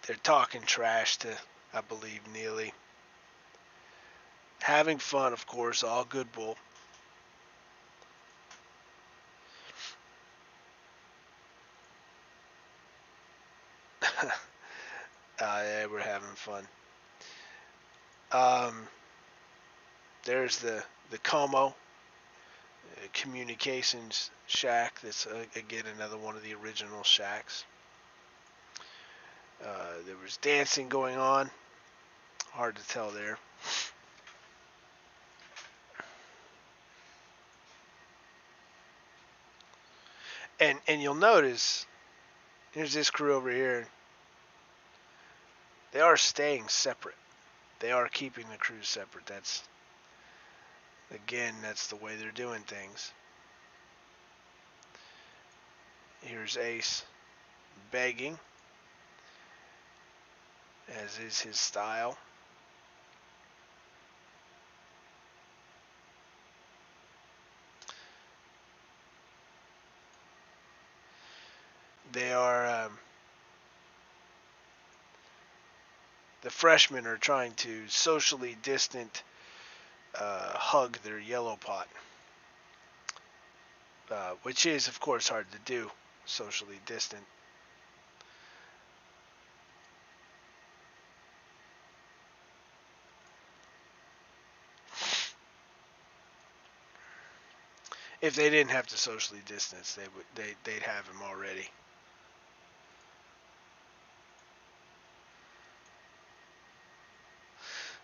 they're talking trash to, I believe, Neely. Having fun, of course, all good bull. Yeah, we're having fun. Um, there's the Como communications shack. That's again another one of the original shacks. There was dancing going on. Hard to tell there. And you'll notice, here's this crew over here. They are staying separate. They are keeping the crews separate. That's the way they're doing things. Here's Ace begging, as is his style. They are, the freshmen are trying to socially distant hug their yellow pot, which is, of course, hard to do, socially distant. If they didn't have to socially distance, they'd have him already.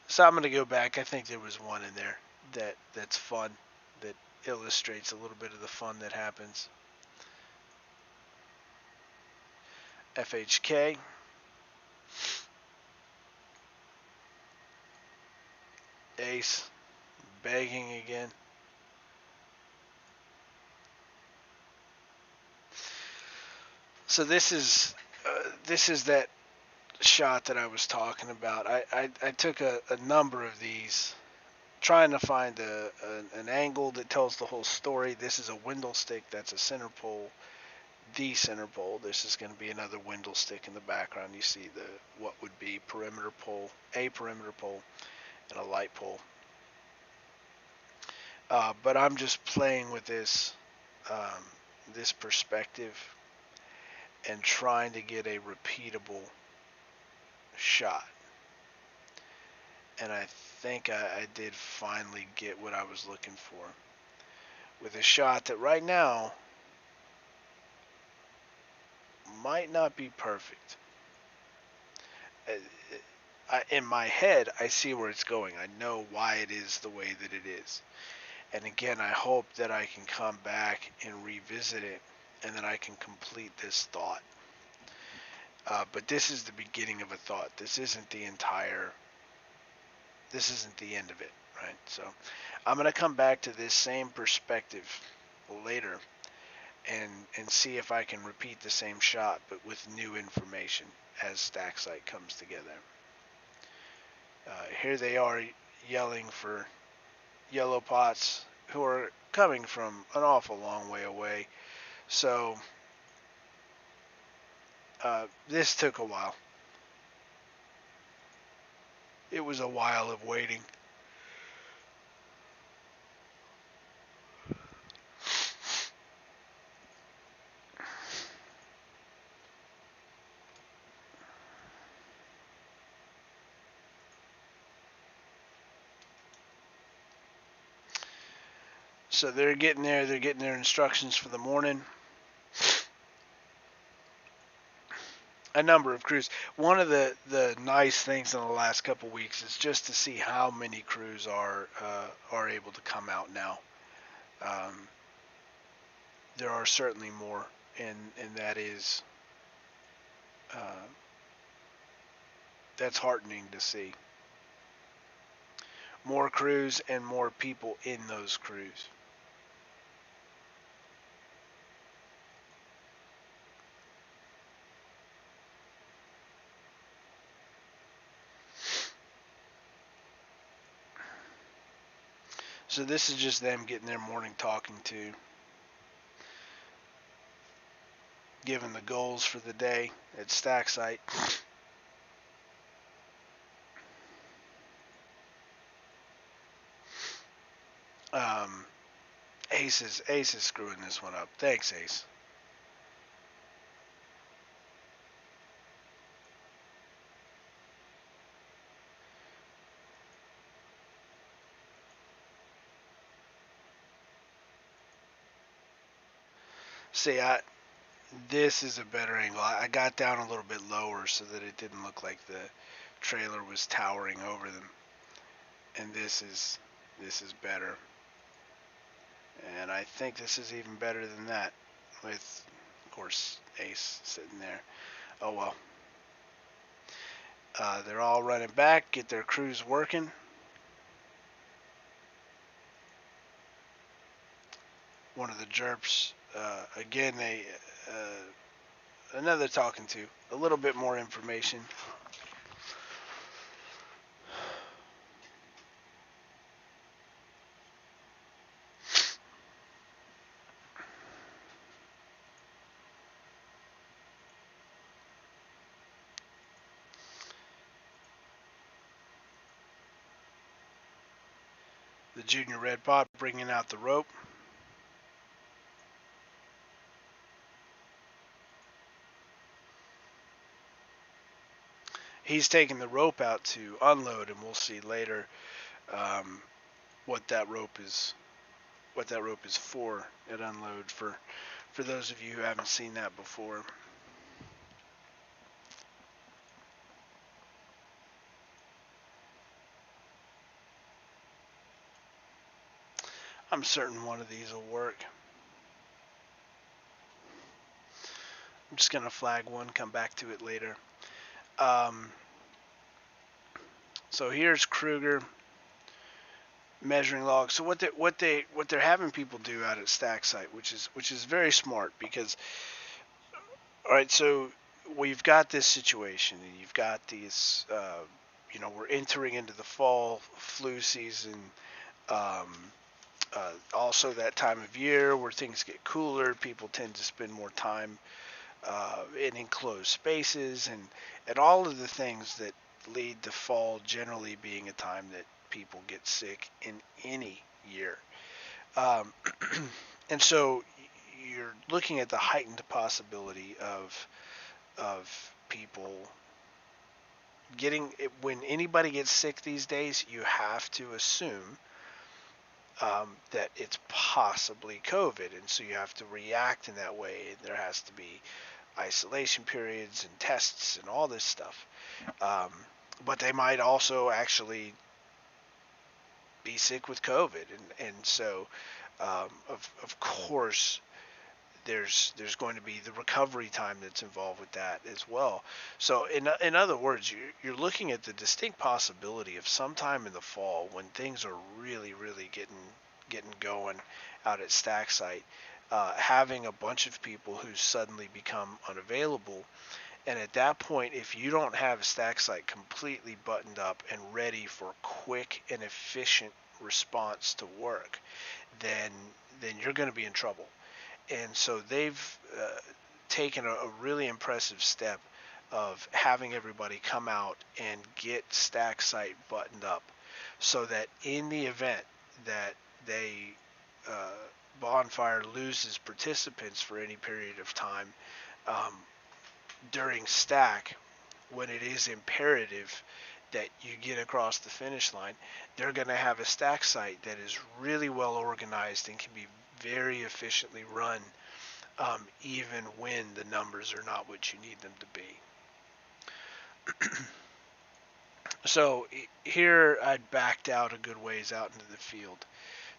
So I'm going to go back. I think there was one in there that's fun, that illustrates a little bit of the fun that happens. FHK. Ace begging again. So this is that shot that I was talking about. I took a number of these, trying to find an angle that tells the whole story. This is a windle stick. That's a center pole. The center pole. This is going to be another windle stick in the background. You see what would be perimeter pole, a perimeter pole, and a light pole. But I'm just playing with this perspective and trying to get a repeatable shot. And I think I did finally get what I was looking for with a shot that right now might not be perfect. In my head, I see where it's going. I know why it is the way that it is. And again, I hope that I can come back and revisit it, and that I can complete this thought. But this is the beginning of a thought. This isn't the end of it, right? So I'm going to come back to this same perspective later and see if I can repeat the same shot, but with new information as Stack Site comes together. Here they are yelling for yellow pots. who are coming from an awful long way away. So this took a while. It was a while of waiting. So they're getting there. They're getting their instructions for the morning. A number of crews. One of the nice things in the last couple of weeks is just to see how many crews are able to come out now. Um, there are certainly more, and that is uh, that's heartening to see. More crews and more people in those crews. So this is just them getting their morning talking to, giving the goals for the day at stack site. Um, Ace is screwing this one up. Thanks, Ace. See, this is a better angle. I got down a little bit lower so that it didn't look like the trailer was towering over them. And this is better. And I think this is even better than that, with, of course, Ace sitting there. Oh well. They're all running back, get their crews working. One of the jerps, again, another talking to, a little bit more information. The junior red bot bringing out the rope. He's taking the rope out to unload, and we'll see later um, what that rope is. What that rope is for at unload, for those of you who haven't seen that before. I'm certain one of these will work. I'm just gonna flag one, come back to it later. Um, so here's Kruger measuring logs. So what they're having people do out at stack site, which is very smart, because all right, so we've got this situation, and you've got these, we're entering into the fall flu season. Um, Also, that time of year where things get cooler, people tend to spend more time in enclosed spaces, and all of the things that lead to fall generally being a time that people get sick in any year. Um, and so you're looking at the heightened possibility of people getting it. When anybody gets sick these days, you have to assume that it's possibly COVID, and so you have to react in that way. There has to be isolation periods and tests and all this stuff. Um, but they might also actually be sick with COVID, and so of course there's going to be the recovery time that's involved with that as well. So in other words, you're looking at the distinct possibility of sometime in the fall, when things are really getting going out at stack site, having a bunch of people who suddenly become unavailable, And at that point, if you don't have a stack site completely buttoned up and ready for quick and efficient response to work, then you're going to be in trouble. And so they've taken a really impressive step of having everybody come out and get stack site buttoned up, so that in the event that they uh, Bonfire loses participants for any period of time um, during stack, when it is imperative that you get across the finish line, they're going to have a stack site that is really well organized and can be very efficiently run, even when the numbers are not what you need them to be. So here I'd backed out a good ways out into the field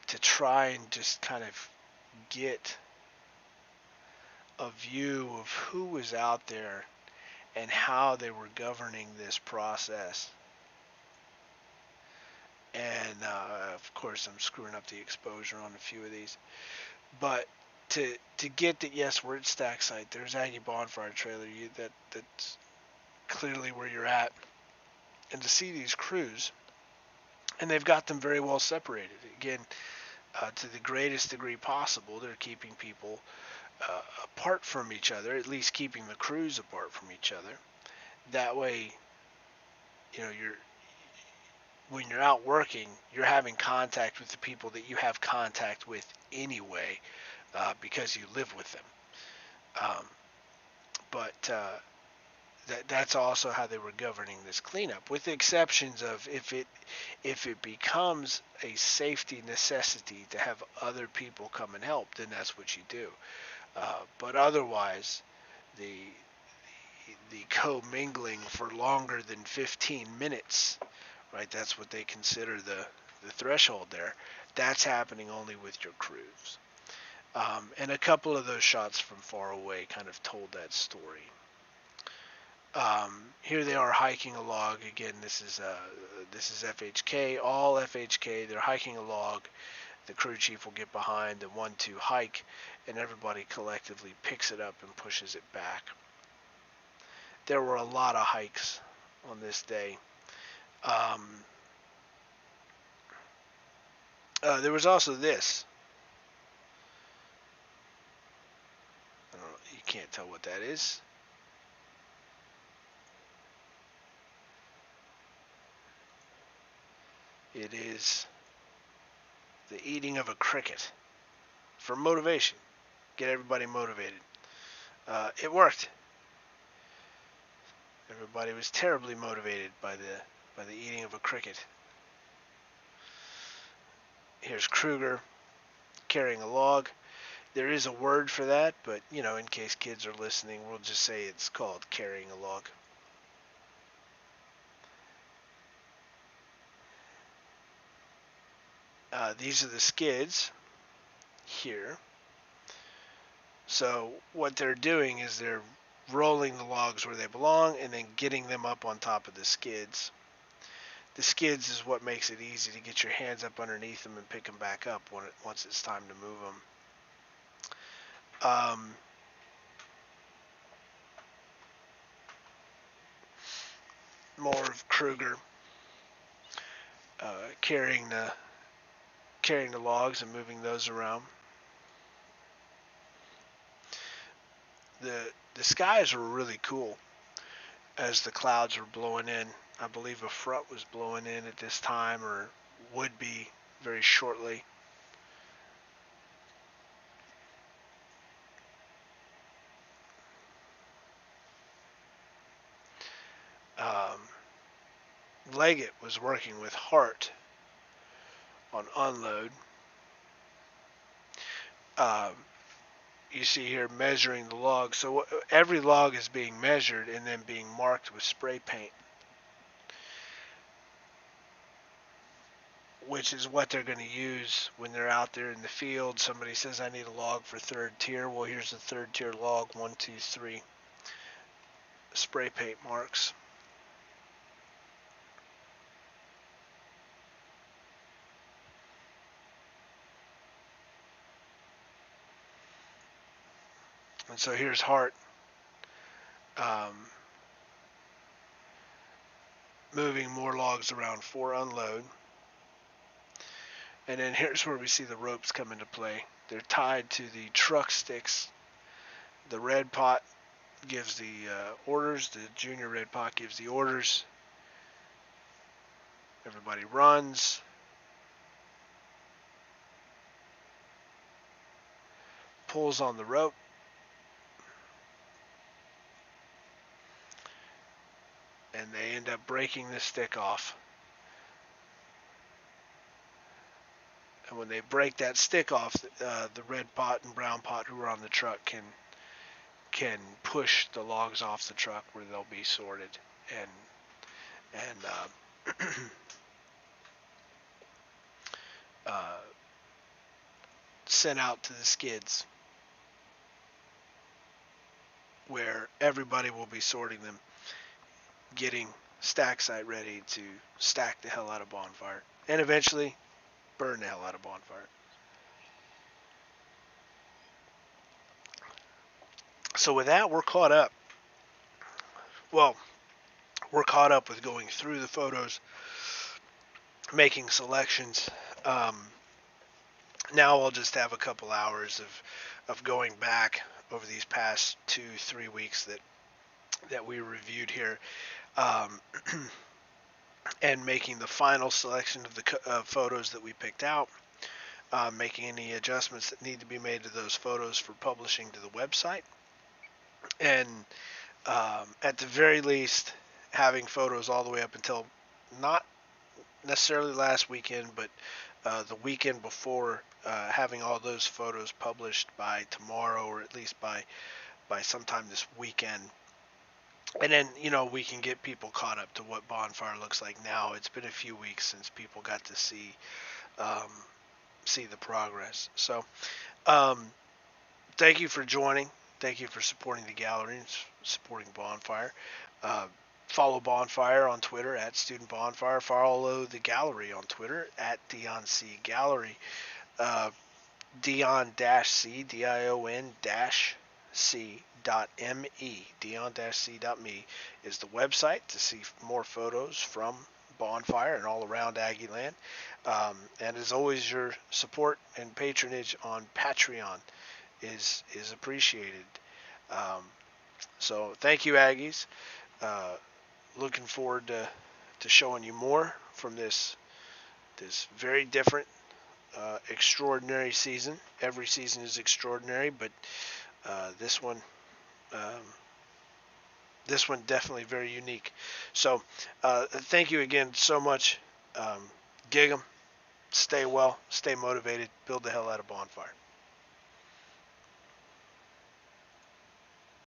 to try and just kind of get a view of who was out there and how they were governing this process. And of course, I'm screwing up the exposure on a few of these. But to get that, yes, we're at stack site. There's Aggie Bonfire trailer. That's clearly where you're at. And to see these crews, and they've got them very well separated. Again, to the greatest degree possible, they're keeping people apart from each other, at least keeping the crews apart from each other. That way, when you're out working, you're having contact with the people that you have contact with anyway, because you live with them. But that's also how they were governing this cleanup, with the exceptions of if it becomes a safety necessity to have other people come and help, then that's what you do. But otherwise, the commingling for longer than 15 minutes, right? That's what they consider the threshold there. That's happening only with your crews. And a couple of those shots from far away kind of told that story. Here they are hiking a log. Again, this is FHK, all FHK. They're hiking a log. The crew chief will get behind the 1-2 hike, and everybody collectively picks it up and pushes it back. There were a lot of hikes on this day. There was also this. I don't know, you can't tell what that is. It is the eating of a cricket for motivation. Get everybody motivated. It worked. Everybody was terribly motivated by the eating of a cricket. Here's Kruger carrying a log. There is a word for that, but in case kids are listening, we'll just say it's called carrying a log. These are the skids here. So what they're doing is they're rolling the logs where they belong and then getting them up on top of the skids. The skids is what makes it easy to get your hands up underneath them and pick them back up once it's time to move them. More of Kruger carrying the logs and moving those around. The skies were really cool as the clouds were blowing in. I believe a front was blowing in at this time, or would be very shortly. Leggett was working with Hart on unload. You see here measuring the log. So every log is being measured and then being marked with spray paint, which is what they're going to use when they're out there in the field. Somebody says, I need a log for third tier. Well, here's the third tier log, 1, 2, 3 spray paint marks. And so here's Hart um, moving more logs around for unload. And then here's where we see the ropes come into play. They're tied to the truck sticks. The red pot gives the orders. The junior red pot gives the orders. Everybody runs. Pulls on the rope. And they end up breaking the stick off. And when they break that stick off, the red pot and brown pot who are on the truck can push the logs off the truck where they'll be sorted and uh, sent out to the skids where everybody will be sorting them, getting stack site ready to stack the hell out of Bonfire, and eventually burn the hell out of Bonfire. So with that, we're caught up. Well, we're caught up with going through the photos, making selections. Now I'll just have a couple hours of going back over these past 2-3 weeks that we reviewed here, um, and making the final selection of the photos that we picked out, making any adjustments that need to be made to those photos for publishing to the website, and at the very least having photos all the way up until not necessarily last weekend, but the weekend before, having all those photos published by tomorrow, or at least by sometime this weekend. And then, we can get people caught up to what Bonfire looks like now. It's been a few weeks since people got to um, see the progress. So, thank you for joining. Thank you for supporting the gallery and supporting Bonfire. Uh, Follow Bonfire on Twitter at Student Bonfire. Follow the gallery on Twitter at Dion C Gallery. Dion-C, Dion-C.me. Dion-C.me is the website to see more photos from Bonfire and all around Aggieland. And as always, your support and patronage on Patreon is appreciated. So thank you, Aggies. Looking forward to showing you more from this very different, extraordinary season. Every season is extraordinary, but this one um, definitely very unique. So thank you again so much. Gig 'em, stay well, stay motivated, build the hell out of Bonfire.